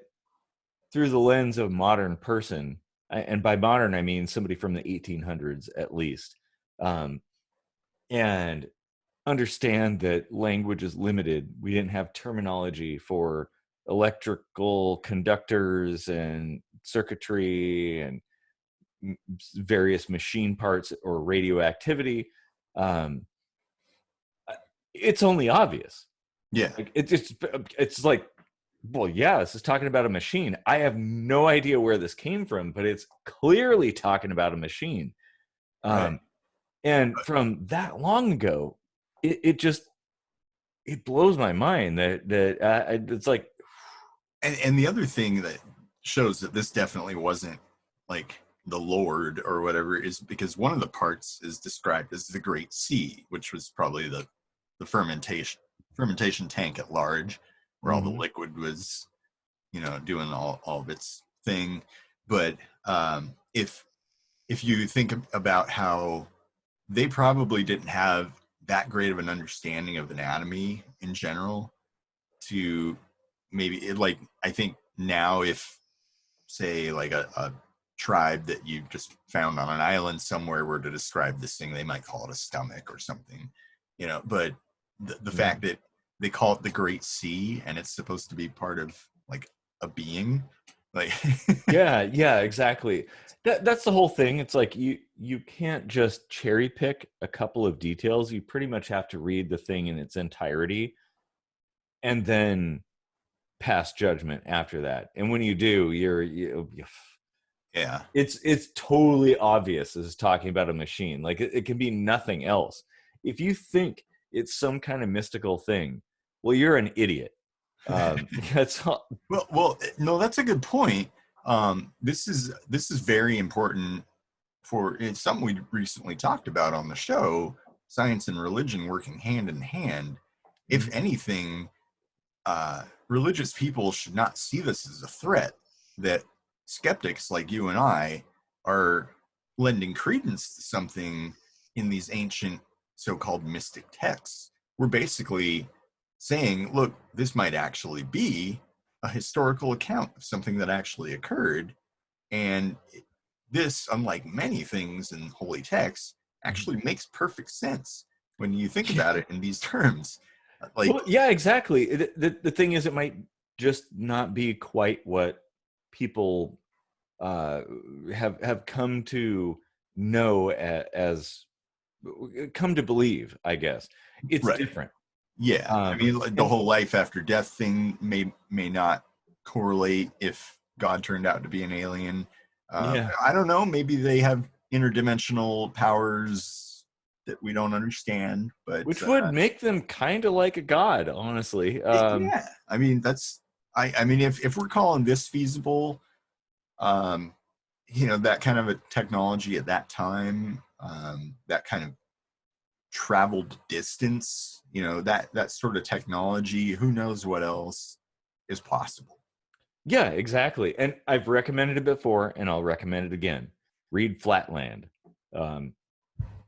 through the lens of a modern person, and by modern I mean somebody from the 1800s at least, um, and understand that language is limited. We didn't have terminology for electrical conductors and circuitry and various machine parts or radioactivity. Um, it's only obvious. Yeah. Like it's like, well, yeah, this is talking about a machine. I have no idea where this came from, but it's clearly talking about a machine. Right. And from that long ago, it just it blows my mind that it's like, And the other thing that shows that this definitely wasn't like the Lord or whatever is because one of the parts is described as the Great Sea, which was probably the fermentation tank at large, where all the mhm. liquid was, doing all of its thing. But if you think about how they probably didn't have that great of an understanding of anatomy in general to like I think now if say like a tribe that you just found on an island somewhere were to describe this thing, they might call it a stomach or something, but the fact that they call it the Great Sea and it's supposed to be part of like a being, like Yeah, exactly. That's the whole thing. It's like you can't just cherry pick a couple of details. You pretty much have to read the thing in its entirety and then pass judgment after that. And when you do, yeah. it's totally obvious this is talking about a machine. Like it can be nothing else. If you think it's some kind of mystical thing, well, you're an idiot. That's all. Well, no, that's a good point. This is very important for it's something we recently talked about on the show, science and religion working hand in hand. If Mhm. anything, religious people should not see this as a threat, that skeptics like you and I are lending credence to something in these ancient so-called mystic texts. We're basically saying, look, this might actually be a historical account of something that actually occurred. And this, unlike many things in holy texts, actually makes perfect sense when you think about it in these terms. Like, Well, yeah, exactly. The thing is, it might just not be quite what people uh, have come to know as come to believe. I guess it's right. different. Yeah. I mean, like, the And whole life after death thing may not correlate if God turned out to be an alien. yeah, I don't know. Maybe they have interdimensional powers that we don't understand, but which would make them kind of like a god, honestly. yeah. I mean, I mean, if we're calling this feasible, um, that kind of a technology at that time, that kind of traveled distance, that sort of technology, who knows what else is possible. Yeah, exactly. And I've recommended it before, and I'll recommend it again. Read Flatland. Um,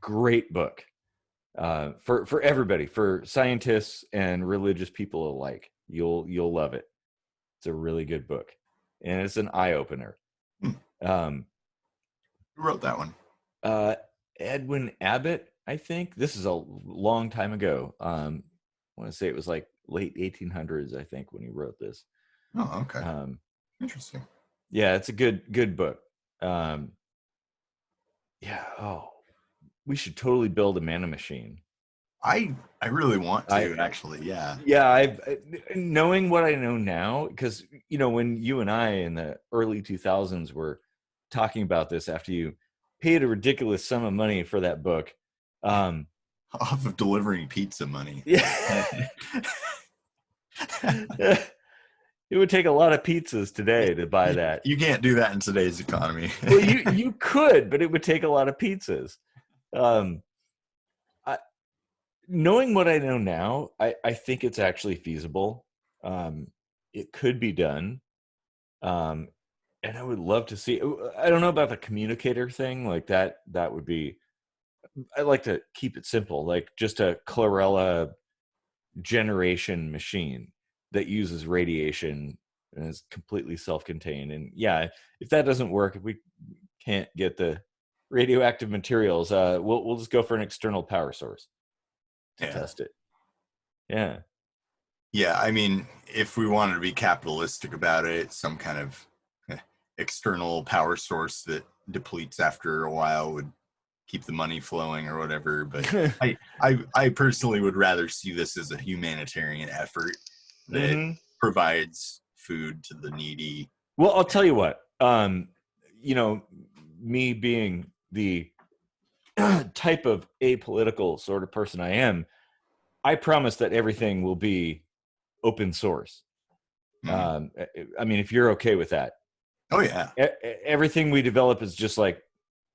Great book. For everybody, for scientists and religious people alike. You'll love it. It's a really good book, and it's an eye opener. Hmm. Um, Who wrote that one? uh, Edwin Abbott, I think. This is a long time ago. want to say it was like late 1800s, I think, when he wrote this. Oh, okay. Um, Interesting. yeah, it's a good book. Yeah. Oh, we should totally build a Manna machine. I really want I to, actually. Yeah. Yeah, knowing what I know now, because when you and I in the early 2000s were talking about this after you paid a ridiculous sum of money for that book. Off of delivering pizza money. Yeah. It would take a lot of pizzas today to buy that. You can't do that in today's economy. Well, you could, but it would take a lot of pizzas. Knowing what I know now, I think it's actually feasible. It could be done. And I would love to see. I don't know about the communicator thing, like that. That would be. I like to keep it simple, like just a chlorella generation machine that uses radiation and is completely self-contained. And yeah, if that doesn't work, if we can't get the radioactive materials, we'll just go for an external power source to test it. Yeah. Yeah, I mean, if we wanted to be capitalistic about it, some kind of external power source that depletes after a while would keep the money flowing or whatever. But I personally would rather see this as a humanitarian effort that provides food to the needy. Well, I'll tell you what, me being the type of apolitical sort of person I am, I promise that everything will be open source. I mean, if you're okay with that. Oh yeah. Everything we develop is just like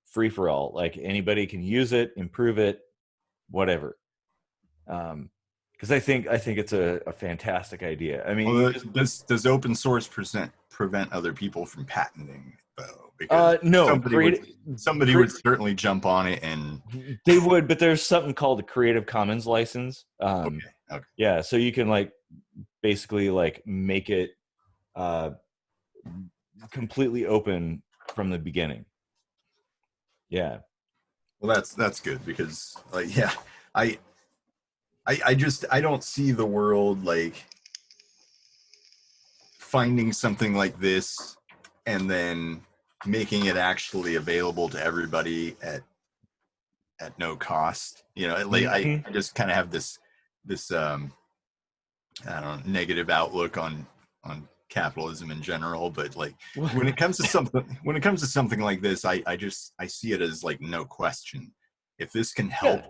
free for all. Like anybody can use it, improve it, whatever. Because I think it's a fantastic idea. I mean, does open source prevent other people from patenting though? Because no, somebody would certainly jump on it, and they would. But there's something called a Creative Commons license. Okay. Yeah, so you can like basically like make it completely open from the beginning. Yeah. Well, that's good, because like, yeah, I don't see the world like finding something like this and then making it actually available to everybody at no cost. Like I just kind of have this I don't know, negative outlook on capitalism in general, but like when it comes to something like this, I see it as like, no question, if this can help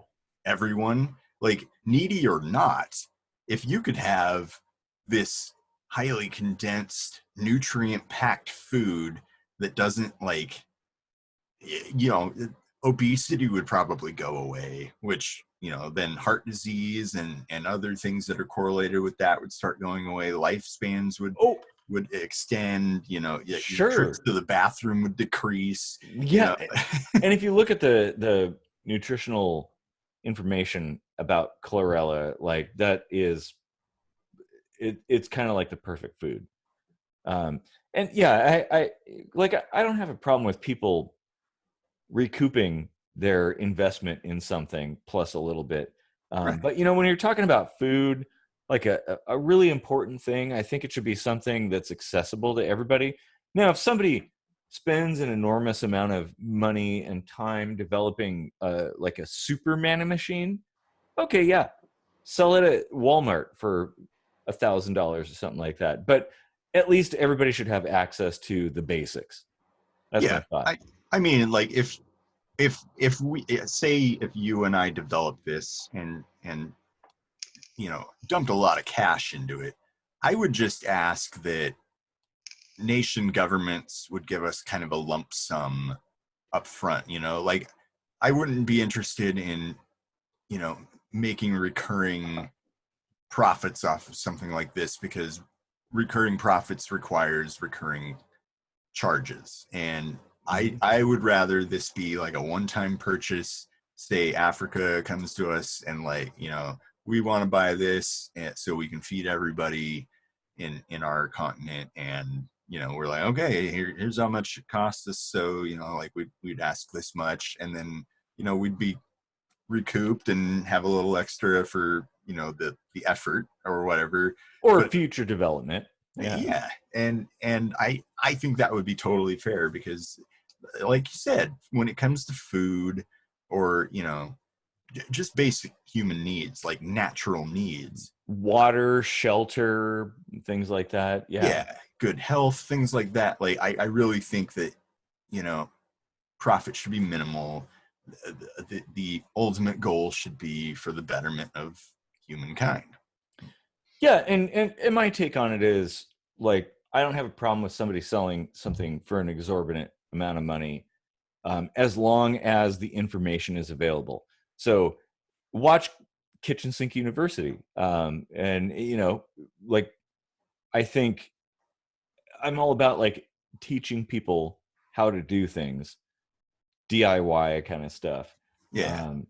everyone, like needy or not, if you could have this highly condensed, nutrient packed food that doesn't like, obesity would probably go away, which then heart disease and other things that are correlated with that would start going away. Lifespans would extend. Your trips to the bathroom would decrease. Yeah. And if you look at the nutritional information about chlorella, like that is it's kind of like the perfect food. And yeah, I don't have a problem with people recouping their investment in something plus a little bit. Right. But when you're talking about food, like a really important thing, I think it should be something that's accessible to everybody. Now, if somebody spends an enormous amount of money and time developing like a super Manna machine, okay, yeah, sell it at Walmart for $1,000 or something like that. But at least everybody should have access to the basics. That's my thought. I mean, like if we say, if you and I develop this and dumped a lot of cash into it, I would just ask that nation governments would give us kind of a lump sum up front. Like I wouldn't be interested in making recurring profits off of something like this, because recurring profits requires recurring charges, and I would rather this be like a one-time purchase. Say Africa comes to us and like, we want to buy this so we can feed everybody in our continent, and we're like, okay, here's how much it costs us, so like we'd ask this much, and then we'd be recouped and have a little extra for, you know, the effort or whatever. Or But future development. yeah, and I think that would be totally fair, because like you said, when it comes to food, or, you know, just basic human needs, like natural needs, Water, shelter, things like that. Yeah. yeah, good health, things like that, like I really think that, you know, profit should be minimal. The ultimate goal should be for the betterment of humankind. Yeah, and my take on it is, like, I don't have a problem with somebody selling something for an exorbitant amount of money, as long as the information is available. So watch Kitchen Sink University, and you know, like, I think I'm all about like teaching people how to do things, DIY kind of stuff. Yeah. Um,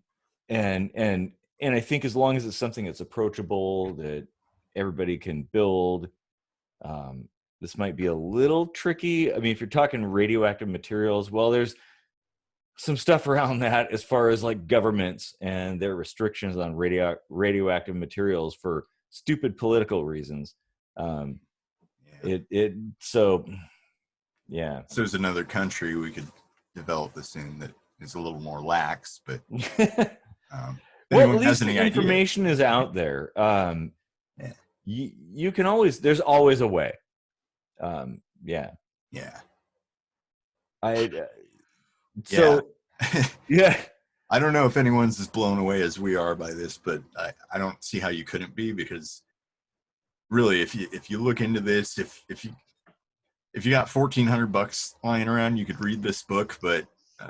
and I think as long as it's something that's approachable, that everybody can build. This might be a little tricky. I mean, if you're talking radioactive materials, well, there's some stuff around that as far as like governments and their restrictions on radioactive materials for stupid political reasons. Um, Yeah. so yeah. So there's another country we could develop this in that is a little more lax, but if Well, anyone at has least any the idea. information is out there. Yeah. You can always, there's always a way. Yeah. Yeah. So yeah. I don't know if anyone's as blown away as we are by this, but I don't see how you couldn't be, because really, if you look into this, if you got $1,400 lying around, you could read this book. But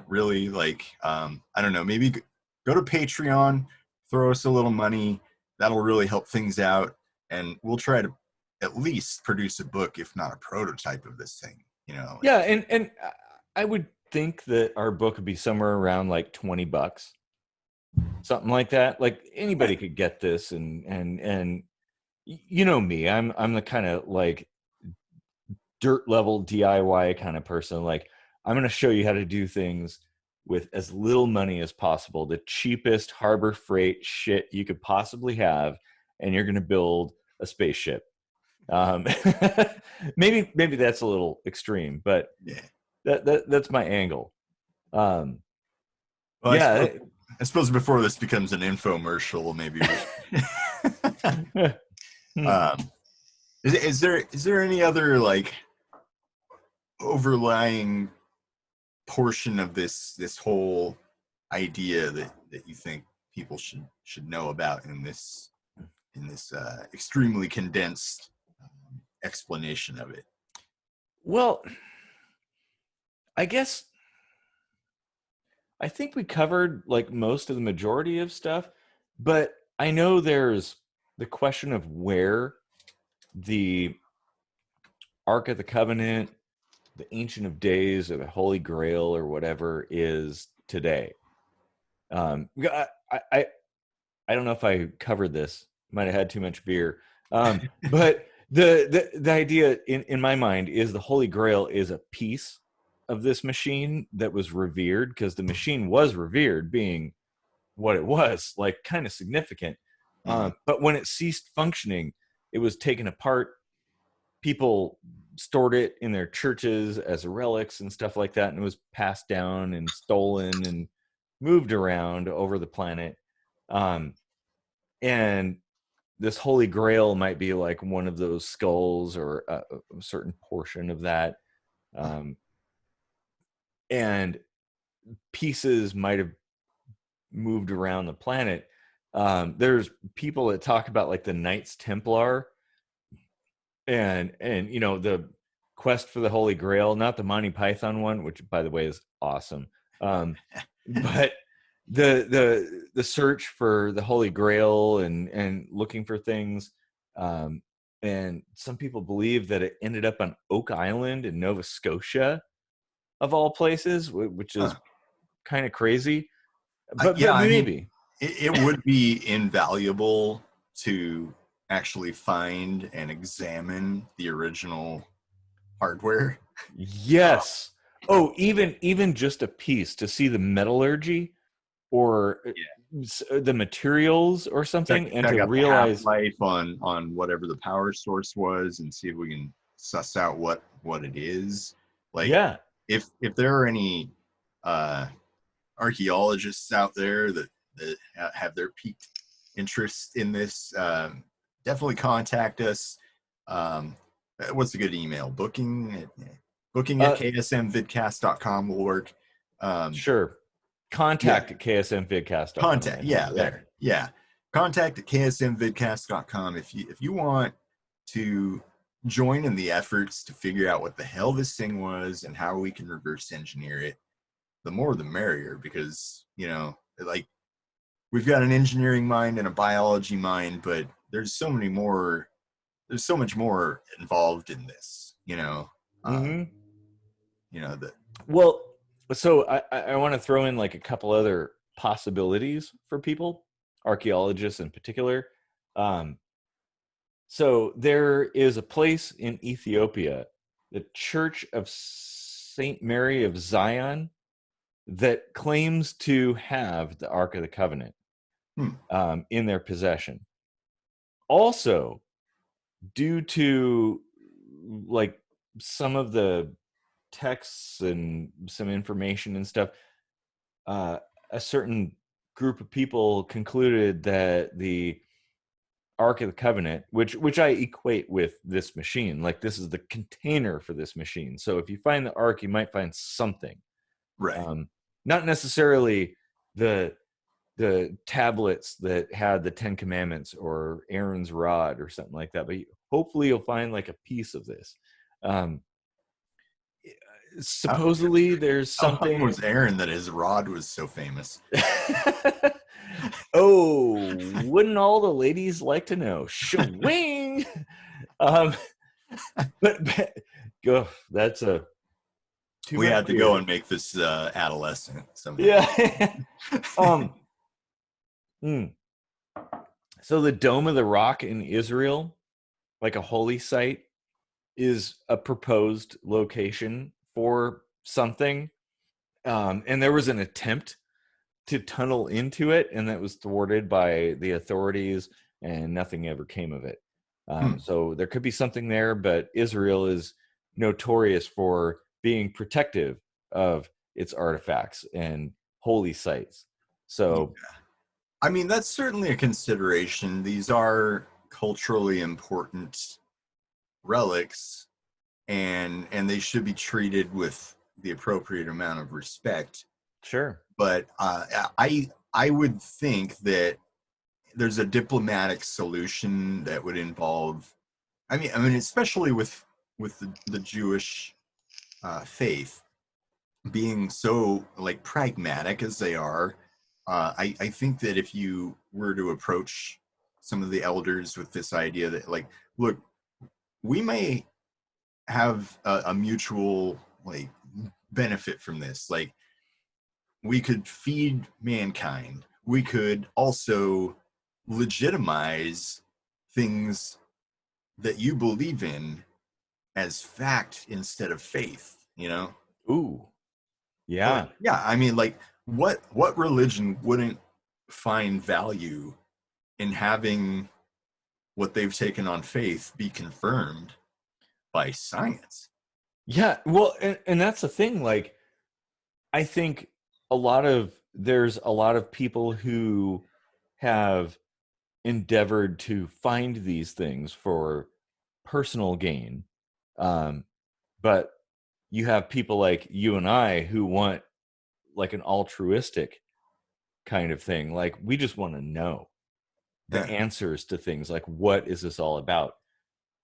really, like, I don't know, maybe go to Patreon, throw us a little money. That'll really help things out, and we'll try to at least produce a book, if not a prototype of this thing. You know? Yeah, and I would think that our book would be somewhere around like $20, something like that. Like anybody could get this, and you know me, I'm the kind of like dirt level DIY kind of person. Like, I'm going to show you how to do things with as little money as possible, the cheapest Harbor Freight shit you could possibly have, and you're going to build a spaceship. Maybe that's a little extreme, but Yeah. that's my angle. Well, Yeah. I suppose before this becomes an infomercial, maybe. Is there any other like overlying portion of this whole idea that you think people should know about in this extremely condensed explanation of it? Well, I guess I think we covered like most of the majority of stuff, but I know there's the question of where the Ark of the Covenant, the Ancient of Days, or the Holy Grail, or whatever is today. I don't know if I covered this. Might have had too much beer. But the idea in my mind is the Holy Grail is a piece of this machine that was revered, because the machine was revered, being what it was, like kind of significant. But when it ceased functioning, it was taken apart. People stored it in their churches as relics and stuff like that, and it was passed down and stolen and moved around over the planet. And this Holy Grail might be like one of those skulls, or a certain portion of that. And pieces might have moved around the planet. There's people that talk about like the Knights Templar, and you know, the quest for the Holy Grail, not the Monty Python one, which by the way is awesome. But the search for the Holy Grail, and looking for things. And some people believe that it ended up on Oak Island in Nova Scotia, of all places, which is kind of crazy. But maybe it would be invaluable to actually find and examine the original hardware. yes. Oh, even just a piece to see the metallurgy, or the materials or something, and check to out the realize, half-life on whatever the power source was, and see if we can suss out what it is. Like, yeah, if there are any archaeologists out there that have their piqued interest in this, definitely contact us. What's a good email? Booking at uh, ksmvidcast.com will work. sure. Yeah, Contact at ksmvidcast.com, contact. I think. Yeah, Yeah. there. Yeah, contact at ksmvidcast.com if you want to join in the efforts to figure out what the hell this thing was and how we can reverse engineer it. The more the merrier, because like, we've got an engineering mind and a biology mind, but there's so much more involved in this, Mm-hmm. that. Well, so I want to throw in like a couple other possibilities for people, archaeologists in particular. Um, so there is a place in Ethiopia, the Church of Saint Mary of Zion, that claims to have the Ark of the Covenant in their possession. Also, due to like some of the texts and some information and stuff, a certain group of people concluded that the Ark of the Covenant, which I equate with this machine, like this is the container for this machine. So if you find the Ark, you might find something, Right. not necessarily the tablets that had the Ten Commandments or Aaron's rod or something like that, but hopefully you'll find like a piece of this. Um, How, Supposedly there's how hung something. was Aaron that his rod was so famous? Oh, wouldn't all the ladies like to know? Shwing. um, but go. That's a too We much had to go beer. and make this adolescent somehow. Yeah. um. mm. So the Dome of the Rock in Israel, like a holy site, is a proposed location for something. And there was an attempt to tunnel into it, and that was thwarted by the authorities, and nothing ever came of it. So there could be something there, but Israel is notorious for being protective of its artifacts and holy sites. Yeah. So I mean, that's certainly a consideration. These are culturally important relics, and they should be treated with the appropriate amount of respect. sure. But I would think that there's a diplomatic solution that would involve. I mean, especially with the Jewish faith being so like pragmatic as they are. I think that if you were to approach some of the elders with this idea that, like, look, we may have a mutual like benefit from this. Like, we could feed mankind. We could also legitimize things that you believe in as fact instead of faith, Ooh, Like, yeah. yeah, I mean, like, what religion wouldn't find value in having what they've taken on faith be confirmed by science? Yeah. Well, and that's the thing. Like, I think there's a lot of people who have endeavored to find these things for personal gain. Um, but you have people like you and I who want like an altruistic kind of thing. Like, we just want to know the Yeah. answers to things like, what is this all about?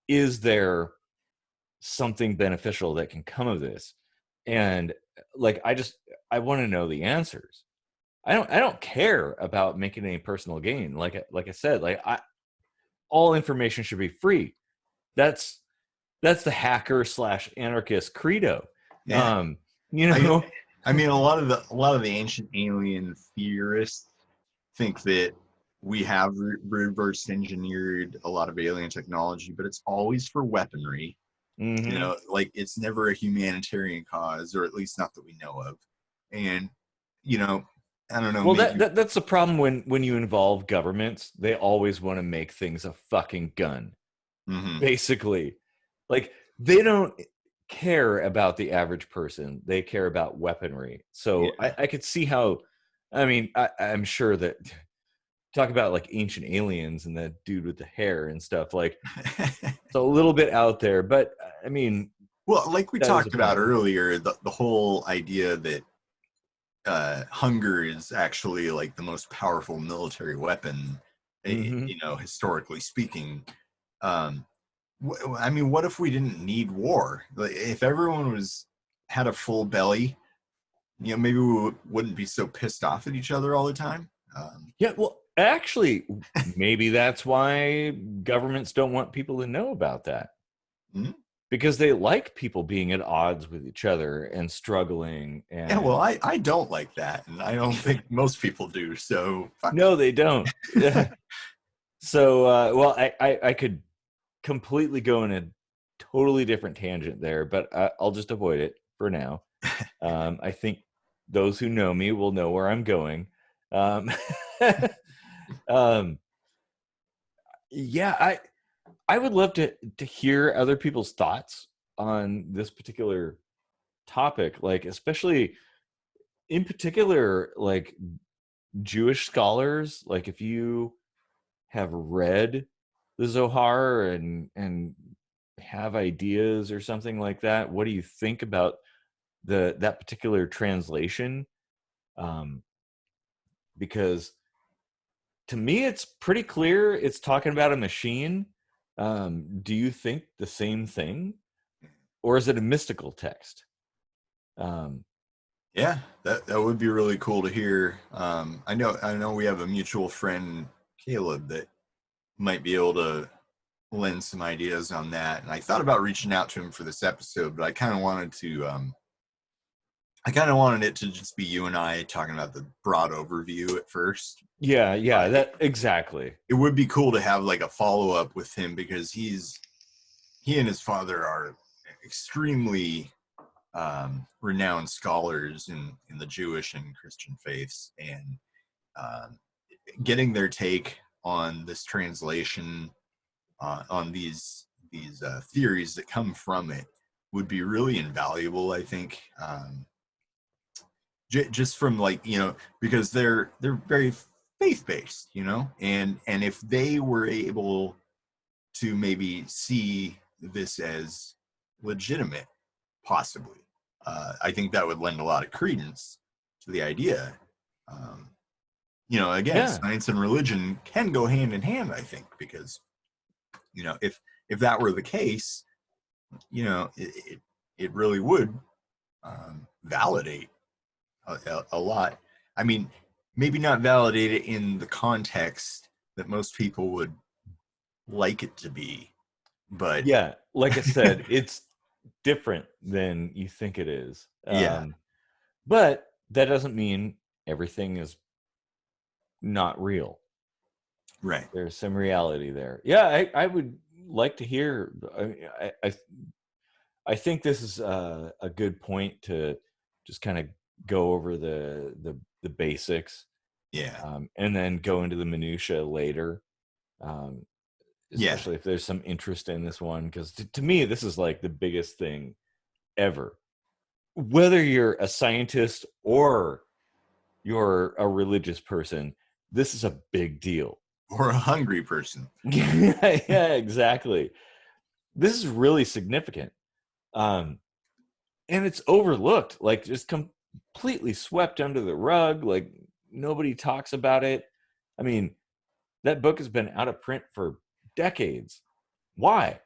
Is there something beneficial that can come of this? And like, I want to know the answers. I don't care about making any personal gain. Like I said, like, all information should be free. That's the hacker slash anarchist credo. Yeah. Um, you I know, I mean, a lot of the ancient alien theorists think that we have reverse engineered a lot of alien technology, but it's always for weaponry. hmm Like, it's never a humanitarian cause, or at least not that we know of. And you know I don't know, Well, maybe. that's the problem when you involve governments. They always want to make things a fucking gun, Hmm. basically. Like they don't care about the average person. They care about weaponry. So Yeah. I could see how. I mean, I'm sure that talk about like ancient aliens and that dude with the hair and stuff. Like it's a little bit out there, but I mean, Well, like we that is a talked about point. earlier, the whole idea that hunger is actually like the most powerful military weapon, Hmm. historically speaking. Um, I mean, what if we didn't need war? Like, if everyone was had a full belly, maybe we wouldn't be so pissed off at each other all the time. Yeah, well, actually, maybe that's why governments don't want people to know about that Hmm? because they like people being at odds with each other and struggling. Yeah, well, And I don't like that, and I don't think most people do. So fuck no, they don't. So, well, I could completely go in a totally different tangent there, but I'll just avoid it for now. I think those who know me will know where I'm going. Um, um, yeah, I would love to hear other people's thoughts on this particular topic, like especially in particular, like Jewish scholars. Like if you have read the Zohar and have ideas or something like that, what do you think about that particular translation? Um, because to me, it's pretty clear it's talking about a machine. Do you think the same thing, or is it a mystical text? Um, Yeah, that would be really cool to hear. I know we have a mutual friend, Caleb, that might be able to lend some ideas on that. And I thought about reaching out to him for this episode, but I kind of wanted it to just be you and I talking about the broad overview at first. yeah, But that exactly. it would be cool to have like a follow up with him because he and his father are extremely renowned scholars in the Jewish and Christian faiths, and um, getting their take on this translation, on these theories that come from it, would be really invaluable. I think, just from like because they're very faith based, and if they were able to maybe see this as legitimate, possibly. I think that would lend a lot of credence to the idea. Um, again, Yeah, science and religion can go hand in hand, I think, because if that were the case, it really would validate a lot. I mean, maybe not validate it in the context that most people would like it to be, but yeah. Like I said, it's different than you think it is. yeah, But that doesn't mean everything is not real. right. There's some reality there. Yeah, I would like to hear. I think this is a good point to just kind of go over the basics, Yeah, and then go into the minutia later. Um, yeah, Especially if there's some interest in this one, because to me, this is like the biggest thing ever. Whether you're a scientist or you're a religious person, this is a big deal. or a hungry person. Yeah, exactly. This is really significant. Um, and it's overlooked, like just completely swept under the rug. Like nobody talks about it. I mean, that book has been out of print for decades. Why?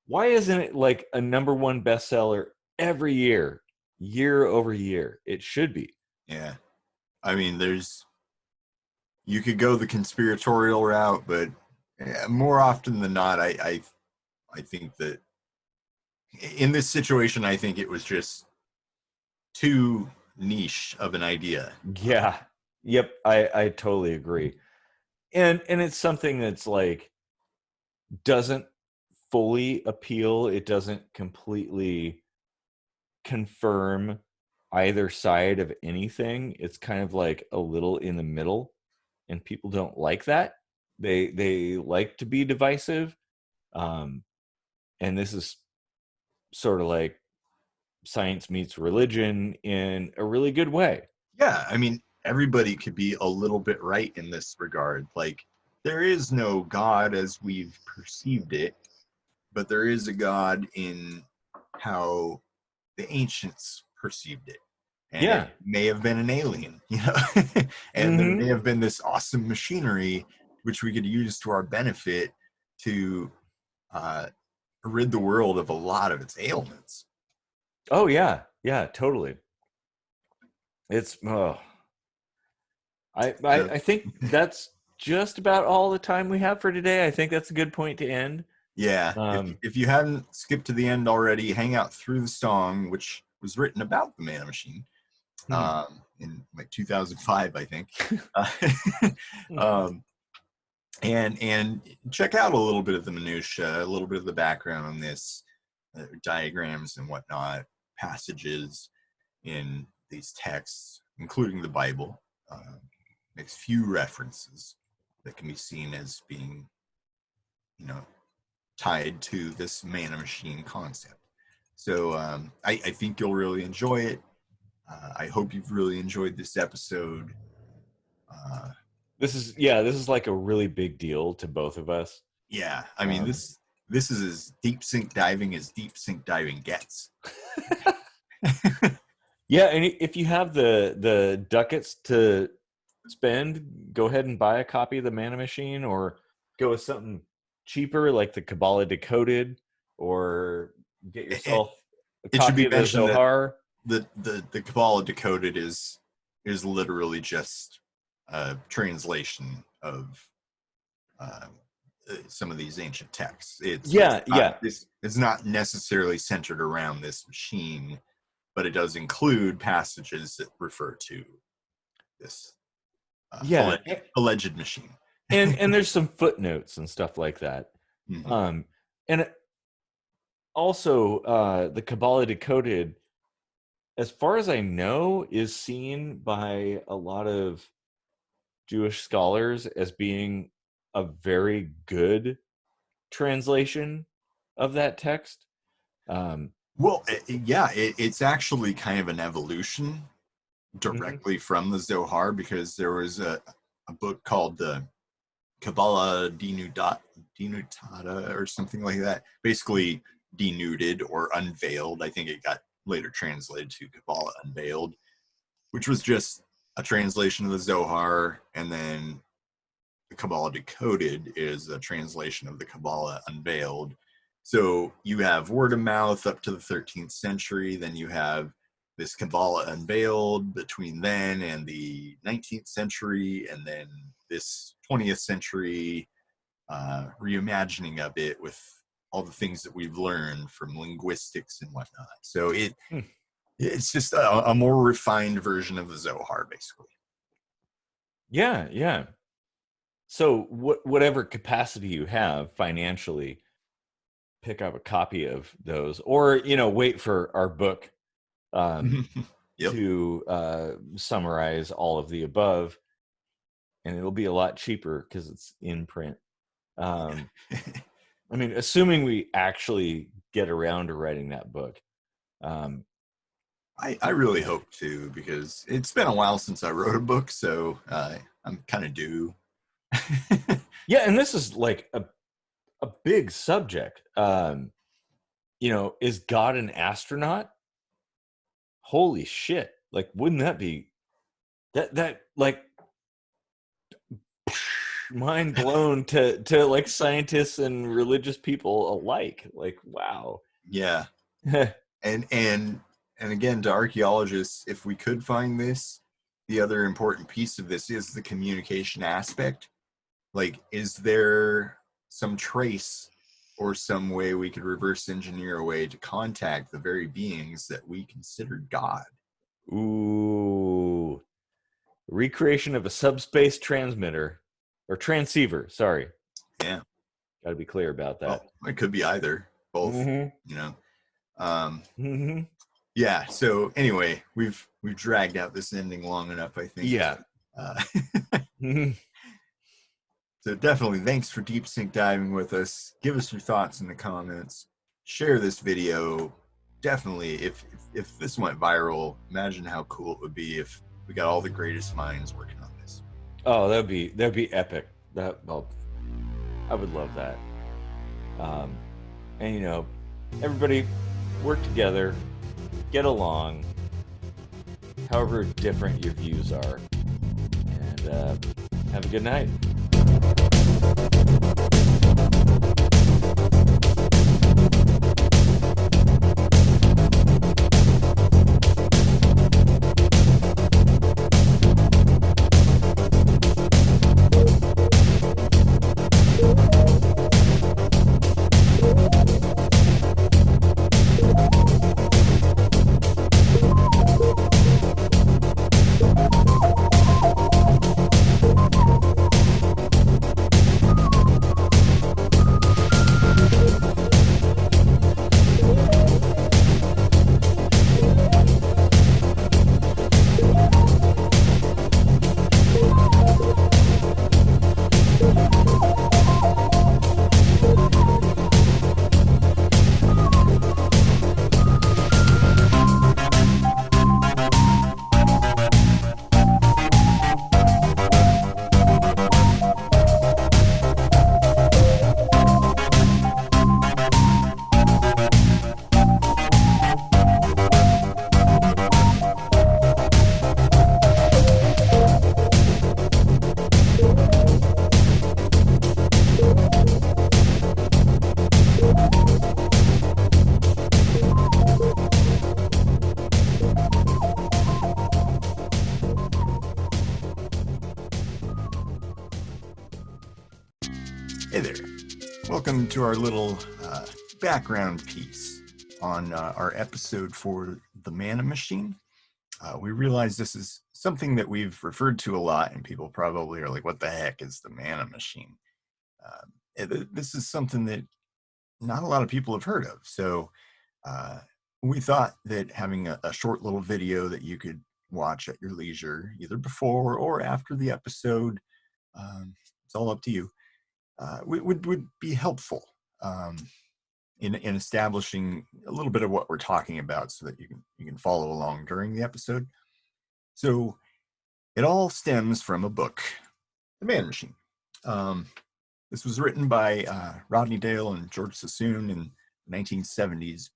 Why isn't it like a number one bestseller every year, year over year? It should be. Yeah, I mean, you could go the conspiratorial route, but more often than not, I think that in this situation, I think it was just too niche of an idea. Yeah. Yep. I totally agree. And it's something that's like doesn't fully appeal. It doesn't completely confirm either side of anything. It's kind of like a little in the middle, and people don't like that. They like to be divisive, and this is sort of like science meets religion in a really good way. Yeah, I mean, everybody could be a little bit right in this regard. Like, there is no God as we've perceived it, but there is a God in how the ancients perceived it. And it Yeah. may have been an alien, you know, and there may Mm-hmm. have been this awesome machinery which we could use to our benefit to uh, rid the world of a lot of its ailments. Oh yeah, yeah, totally. It's oh, So, I think that's just about all the time we have for today. I think that's a good point to end. yeah, Um, if you hadn't skipped to the end already, hang out through the song, which was written about the Manna Machine hmm, in like 2005, I think. Uh, hmm. um, and check out a little bit of the minutia, a little bit of the background on this, diagrams and whatnot, passages in these texts, including the Bible. Makes few references that can be seen as being, you know, tied to this Manna Machine concept. So I think you'll really enjoy it. I hope you've really enjoyed this episode. Uh, This is like a really big deal to both of us. yeah, I mean Um, this is as deep sink diving gets. yeah, and if you have the ducats to spend, go ahead and buy a copy of the Mana Machine, or go with something cheaper like the Kabbalah Decoded, or get it, yourself a it should copy be of the mentioned that Zohar. the Kabbalah Decoded is literally just a translation of uh, some of these ancient texts. Yeah, yeah, It's not necessarily centered around this machine, but it does include passages that refer to this yeah. alleged machine. And there's some footnotes and stuff like that. Mhm. Um, and also, the Kabbalah Decoded, as far as I know, is seen by a lot of Jewish scholars as being a very good translation of that text. Um, Well, yeah, it's actually kind of an evolution mhm. directly from the Zohar, because there was a book called the Kabbalah Denudata or something like that. Basically, denuded or unveiled. I think it got later translated to Kabbalah Unveiled, which was just a translation of the Zohar, and then the Kabbalah Decoded is a translation of the Kabbalah Unveiled. So you have word of mouth up to the 13th century, then you have this Kabbalah Unveiled between then and the 19th century, and then this 20th century reimagining of it with all the things that we've learned from linguistics and whatnot. So Hmm. it's just a more refined version of the Zohar, basically. Yeah, yeah. So whatever capacity you have financially, pick up a copy of those, or wait for our book um, Yep. to summarize all of the above, and it'll be a lot cheaper because it's in print. Um, Yeah. I mean, assuming we actually get around to writing that book. Um, I really hope to, because it's been a while since I wrote a book, so I'm kind of due. yeah, and this is like a big subject. Is God an astronaut? Holy shit. Like, wouldn't that be that like mind blown to like scientists and religious people alike? Like, wow. Yeah, and and again, to archaeologists, if we could find this, the other important piece of this is the communication aspect. Like, is there some trace or some way we could reverse engineer a way to contact the very beings that we considered God? Ooh. Recreation of a subspace transmitter or transceiver. Sorry. Yeah. Got to be clear about Well, that. it could be either, both, Mm-hmm. you know. Um, Mm-hmm. Yeah. So anyway, we've dragged out this ending long enough, I think. Yeah. Uh, so definitely, thanks for deep sync diving with us. Give us your thoughts in the comments. Share this video. Definitely, if this went viral, imagine how cool it would be if we got all the greatest minds working on this. Oh, that'd be epic. I would love that. And you know, everybody work together, get along, however different your views are, and have a good night. Hey there. Welcome to our little background piece on our episode for the Manna Machine. We realize this is something that we've referred to a lot, and people probably are like, what the heck is the Manna Machine? This is something that not a lot of people have heard of. So we thought that having a short little video that you could watch at your leisure, either before or after the episode, it's all up to you, would be helpful in establishing a little bit of what we're talking about, so that you can follow along during the episode. So it all stems from a book, The Manna Machine. This was written by Rodney Dale and George Sassoon in the 1970s.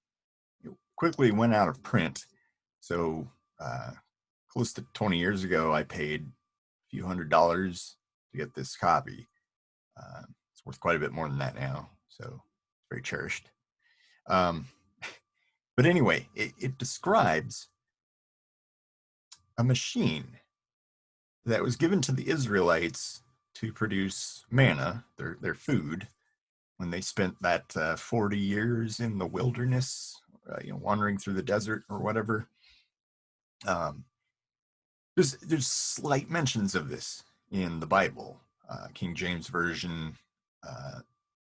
It quickly went out of print. So close to 20 years ago, I paid a few $100s to get this copy. It's worth quite a bit more than that now, so it's very cherished. But anyway, it describes a machine that was given to the Israelites to produce manna, their food, when they spent that 40 years in the wilderness, wandering through the desert or whatever. There's slight mentions of this in the Bible. King James Version,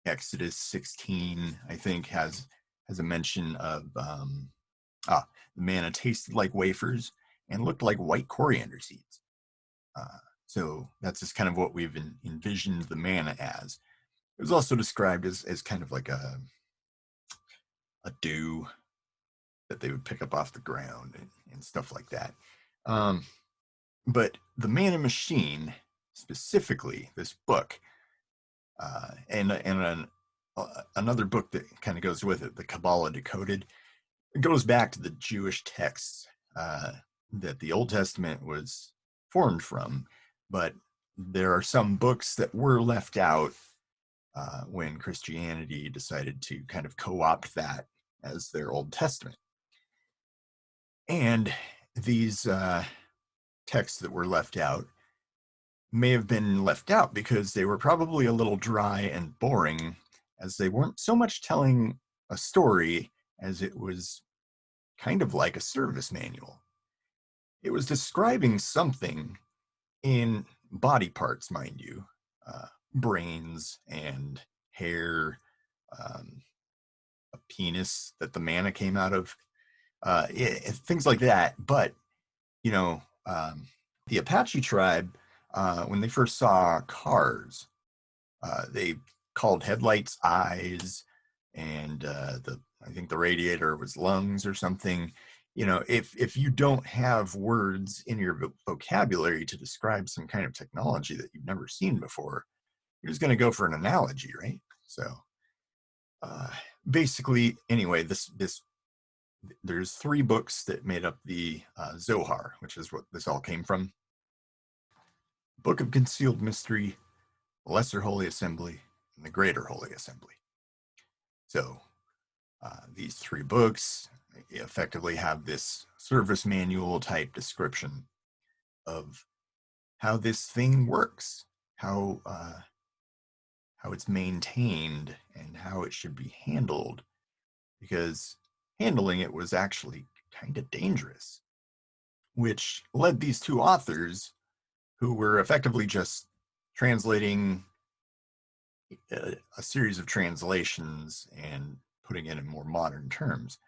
Exodus 16, I think, has a mention of the manna tasted like wafers and looked like white coriander seeds. So that's just kind of what we've envisioned the manna as. It was also described as kind of like a dew that they would pick up off the ground and stuff like that. But the Manna Machine, specifically this book, and another book that kind of goes with it, the Kabbalah Decoded, it goes back to the Jewish texts that the Old Testament was formed from, but there are some books that were left out when Christianity decided to kind of co-opt that as their Old Testament. And these texts that were left out may have been left out because they were probably a little dry and boring, as they weren't so much telling a story as it was kind of like a service manual. It was describing something in body parts, mind you, brains and hair, a penis that the manna came out of. things like that. But the Apache tribe, when they first saw cars, they called headlights eyes, and I think the radiator was lungs or something. If you don't have words in your vocabulary to describe some kind of technology that you've never seen before, you're just going to go for an analogy, right? So basically, anyway, there's 3 books that made up the Zohar, which is what this all came from. Book of Concealed Mystery, Lesser Holy Assembly, and the Greater Holy Assembly. So these 3 books effectively have this service manual type description of how this thing works, how it's maintained, and how it should be handled, because handling it was actually kind of dangerous, which led these 2 authors, who were effectively just translating a series of translations and putting it in more modern terms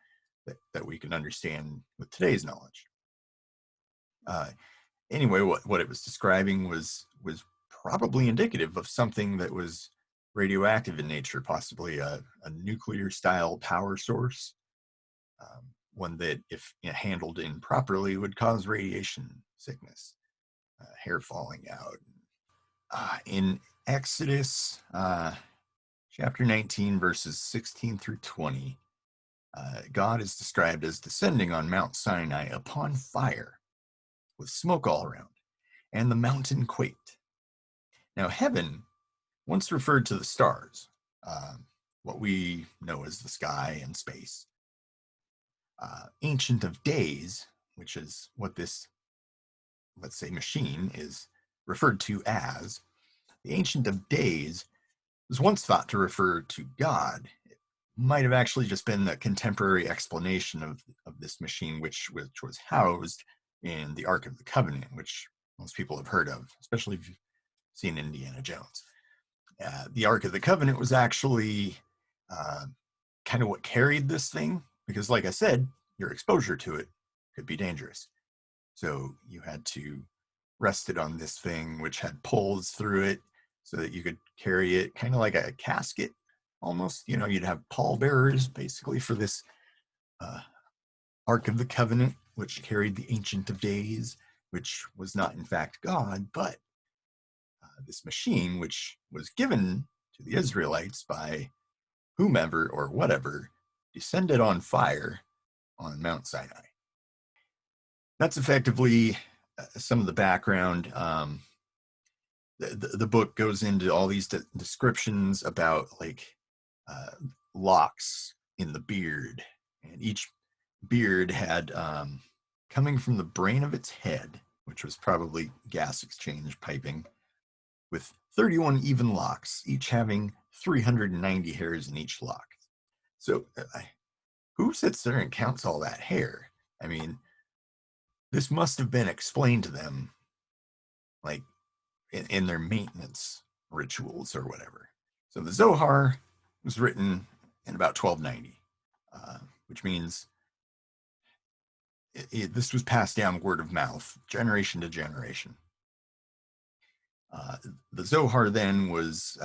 that we can understand with today's knowledge. Anyway, what it was describing was probably indicative of something that was radioactive in nature, possibly a nuclear style power source, one that, if handled improperly, would cause radiation sickness, hair falling out. In Exodus chapter 19, verses 16 through 20, God is described as descending on Mount Sinai upon fire, with smoke all around, and the mountain quaked. Now, heaven once referred to the stars, what we know as the sky and space. Ancient of Days, which is what this, let's say, machine is referred to as, the Ancient of Days was once thought to refer to God. It might have actually just been the contemporary explanation of this machine, which was housed in the Ark of the Covenant, which most people have heard of, especially if you've seen Indiana Jones. The Ark of the Covenant was actually kind of what carried this thing, because, like I said, your exposure to it could be dangerous. So you had to rest it on this thing, which had poles through it so that you could carry it kind of like a casket almost. You'd have pallbearers basically for this Ark of the Covenant, which carried the Ancient of Days, which was not in fact God, but this machine, which was given to the Israelites by whomever or whatever, descended on fire on Mount Sinai. That's effectively some of the background. The book goes into all these descriptions about locks in the beard, and each beard had coming from the brain of its head, which was probably gas exchange piping, with 31 even locks, each having 390 hairs in each lock. So who sits there and counts all that hair? I mean, this must have been explained to them like in their maintenance rituals or whatever. So the Zohar was written in about 1290, which means this was passed down word of mouth, generation to generation. The Zohar then was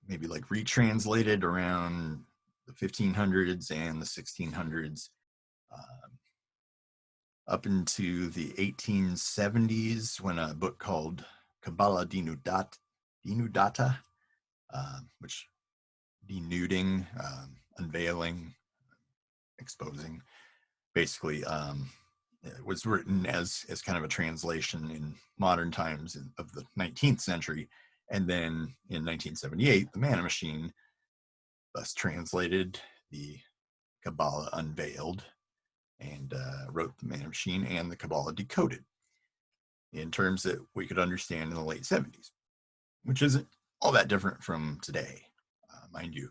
maybe retranslated around the 1500s and the 1600s, up into the 1870s, when a book called Kabbalah Denudata, which denuding, unveiling, exposing, basically it was written as kind of a translation in modern times of the 19th century. And then in 1978, the Manna machine thus translated the Kabbalah Unveiled and wrote the Manna machine and the Kabbalah Decoded in terms that we could understand in the late 70s, which isn't all that different from today, mind you.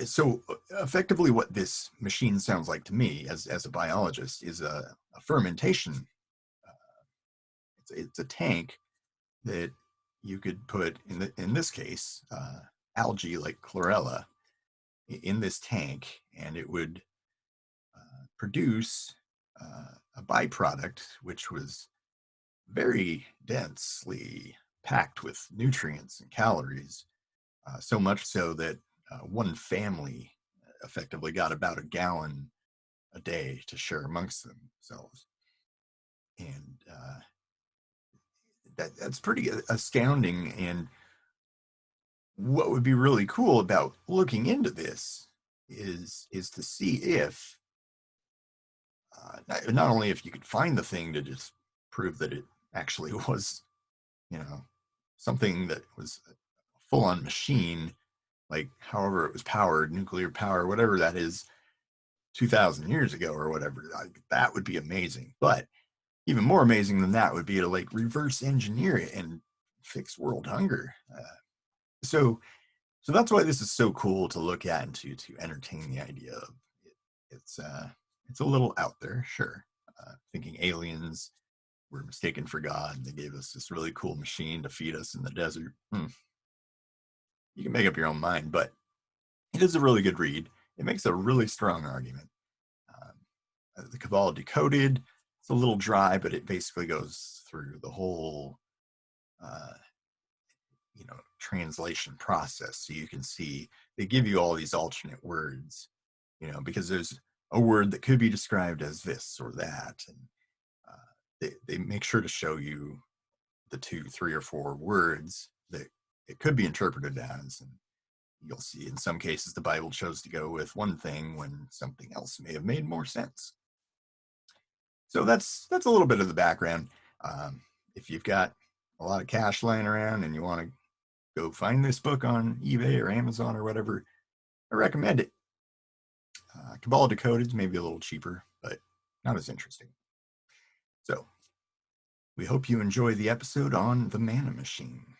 So effectively what this machine sounds like to me as a biologist is a fermentation. It's a tank that you could put, in this case, algae like chlorella in this tank, and it would produce a byproduct which was very densely packed with nutrients and calories, so much so that one family effectively got about a gallon a day to share amongst themselves. And that's pretty astounding. And what would be really cool about looking into this is to see if not only if you could find the thing to just prove that it actually was, something that was a full-on machine, like however it was powered, nuclear power, whatever that is, 2,000 years ago or whatever. That would be amazing. But even more amazing than that would be to like reverse engineer it and fix world hunger. So that's why this is so cool to look at and to entertain the idea of it. It's a little out there, sure. Thinking aliens were mistaken for God and they gave us this really cool machine to feed us in the desert. You can make up your own mind, but it is a really good read. It makes a really strong argument. The Kabbalah Decoded, it's a little dry, but it basically goes through the whole translation process. So you can see they give you all these alternate words, because there's a word that could be described as this or that. And they make sure to show you the 2, 3, or 4 words that it could be interpreted as. And you'll see in some cases the Bible chose to go with one thing when something else may have made more sense. So that's a little bit of the background. If you've got a lot of cash lying around and you want to go find this book on eBay or Amazon or whatever, I recommend it. Kabbalah Decoded is maybe a little cheaper, but not as interesting. So we hope you enjoy the episode on the Manna Machine.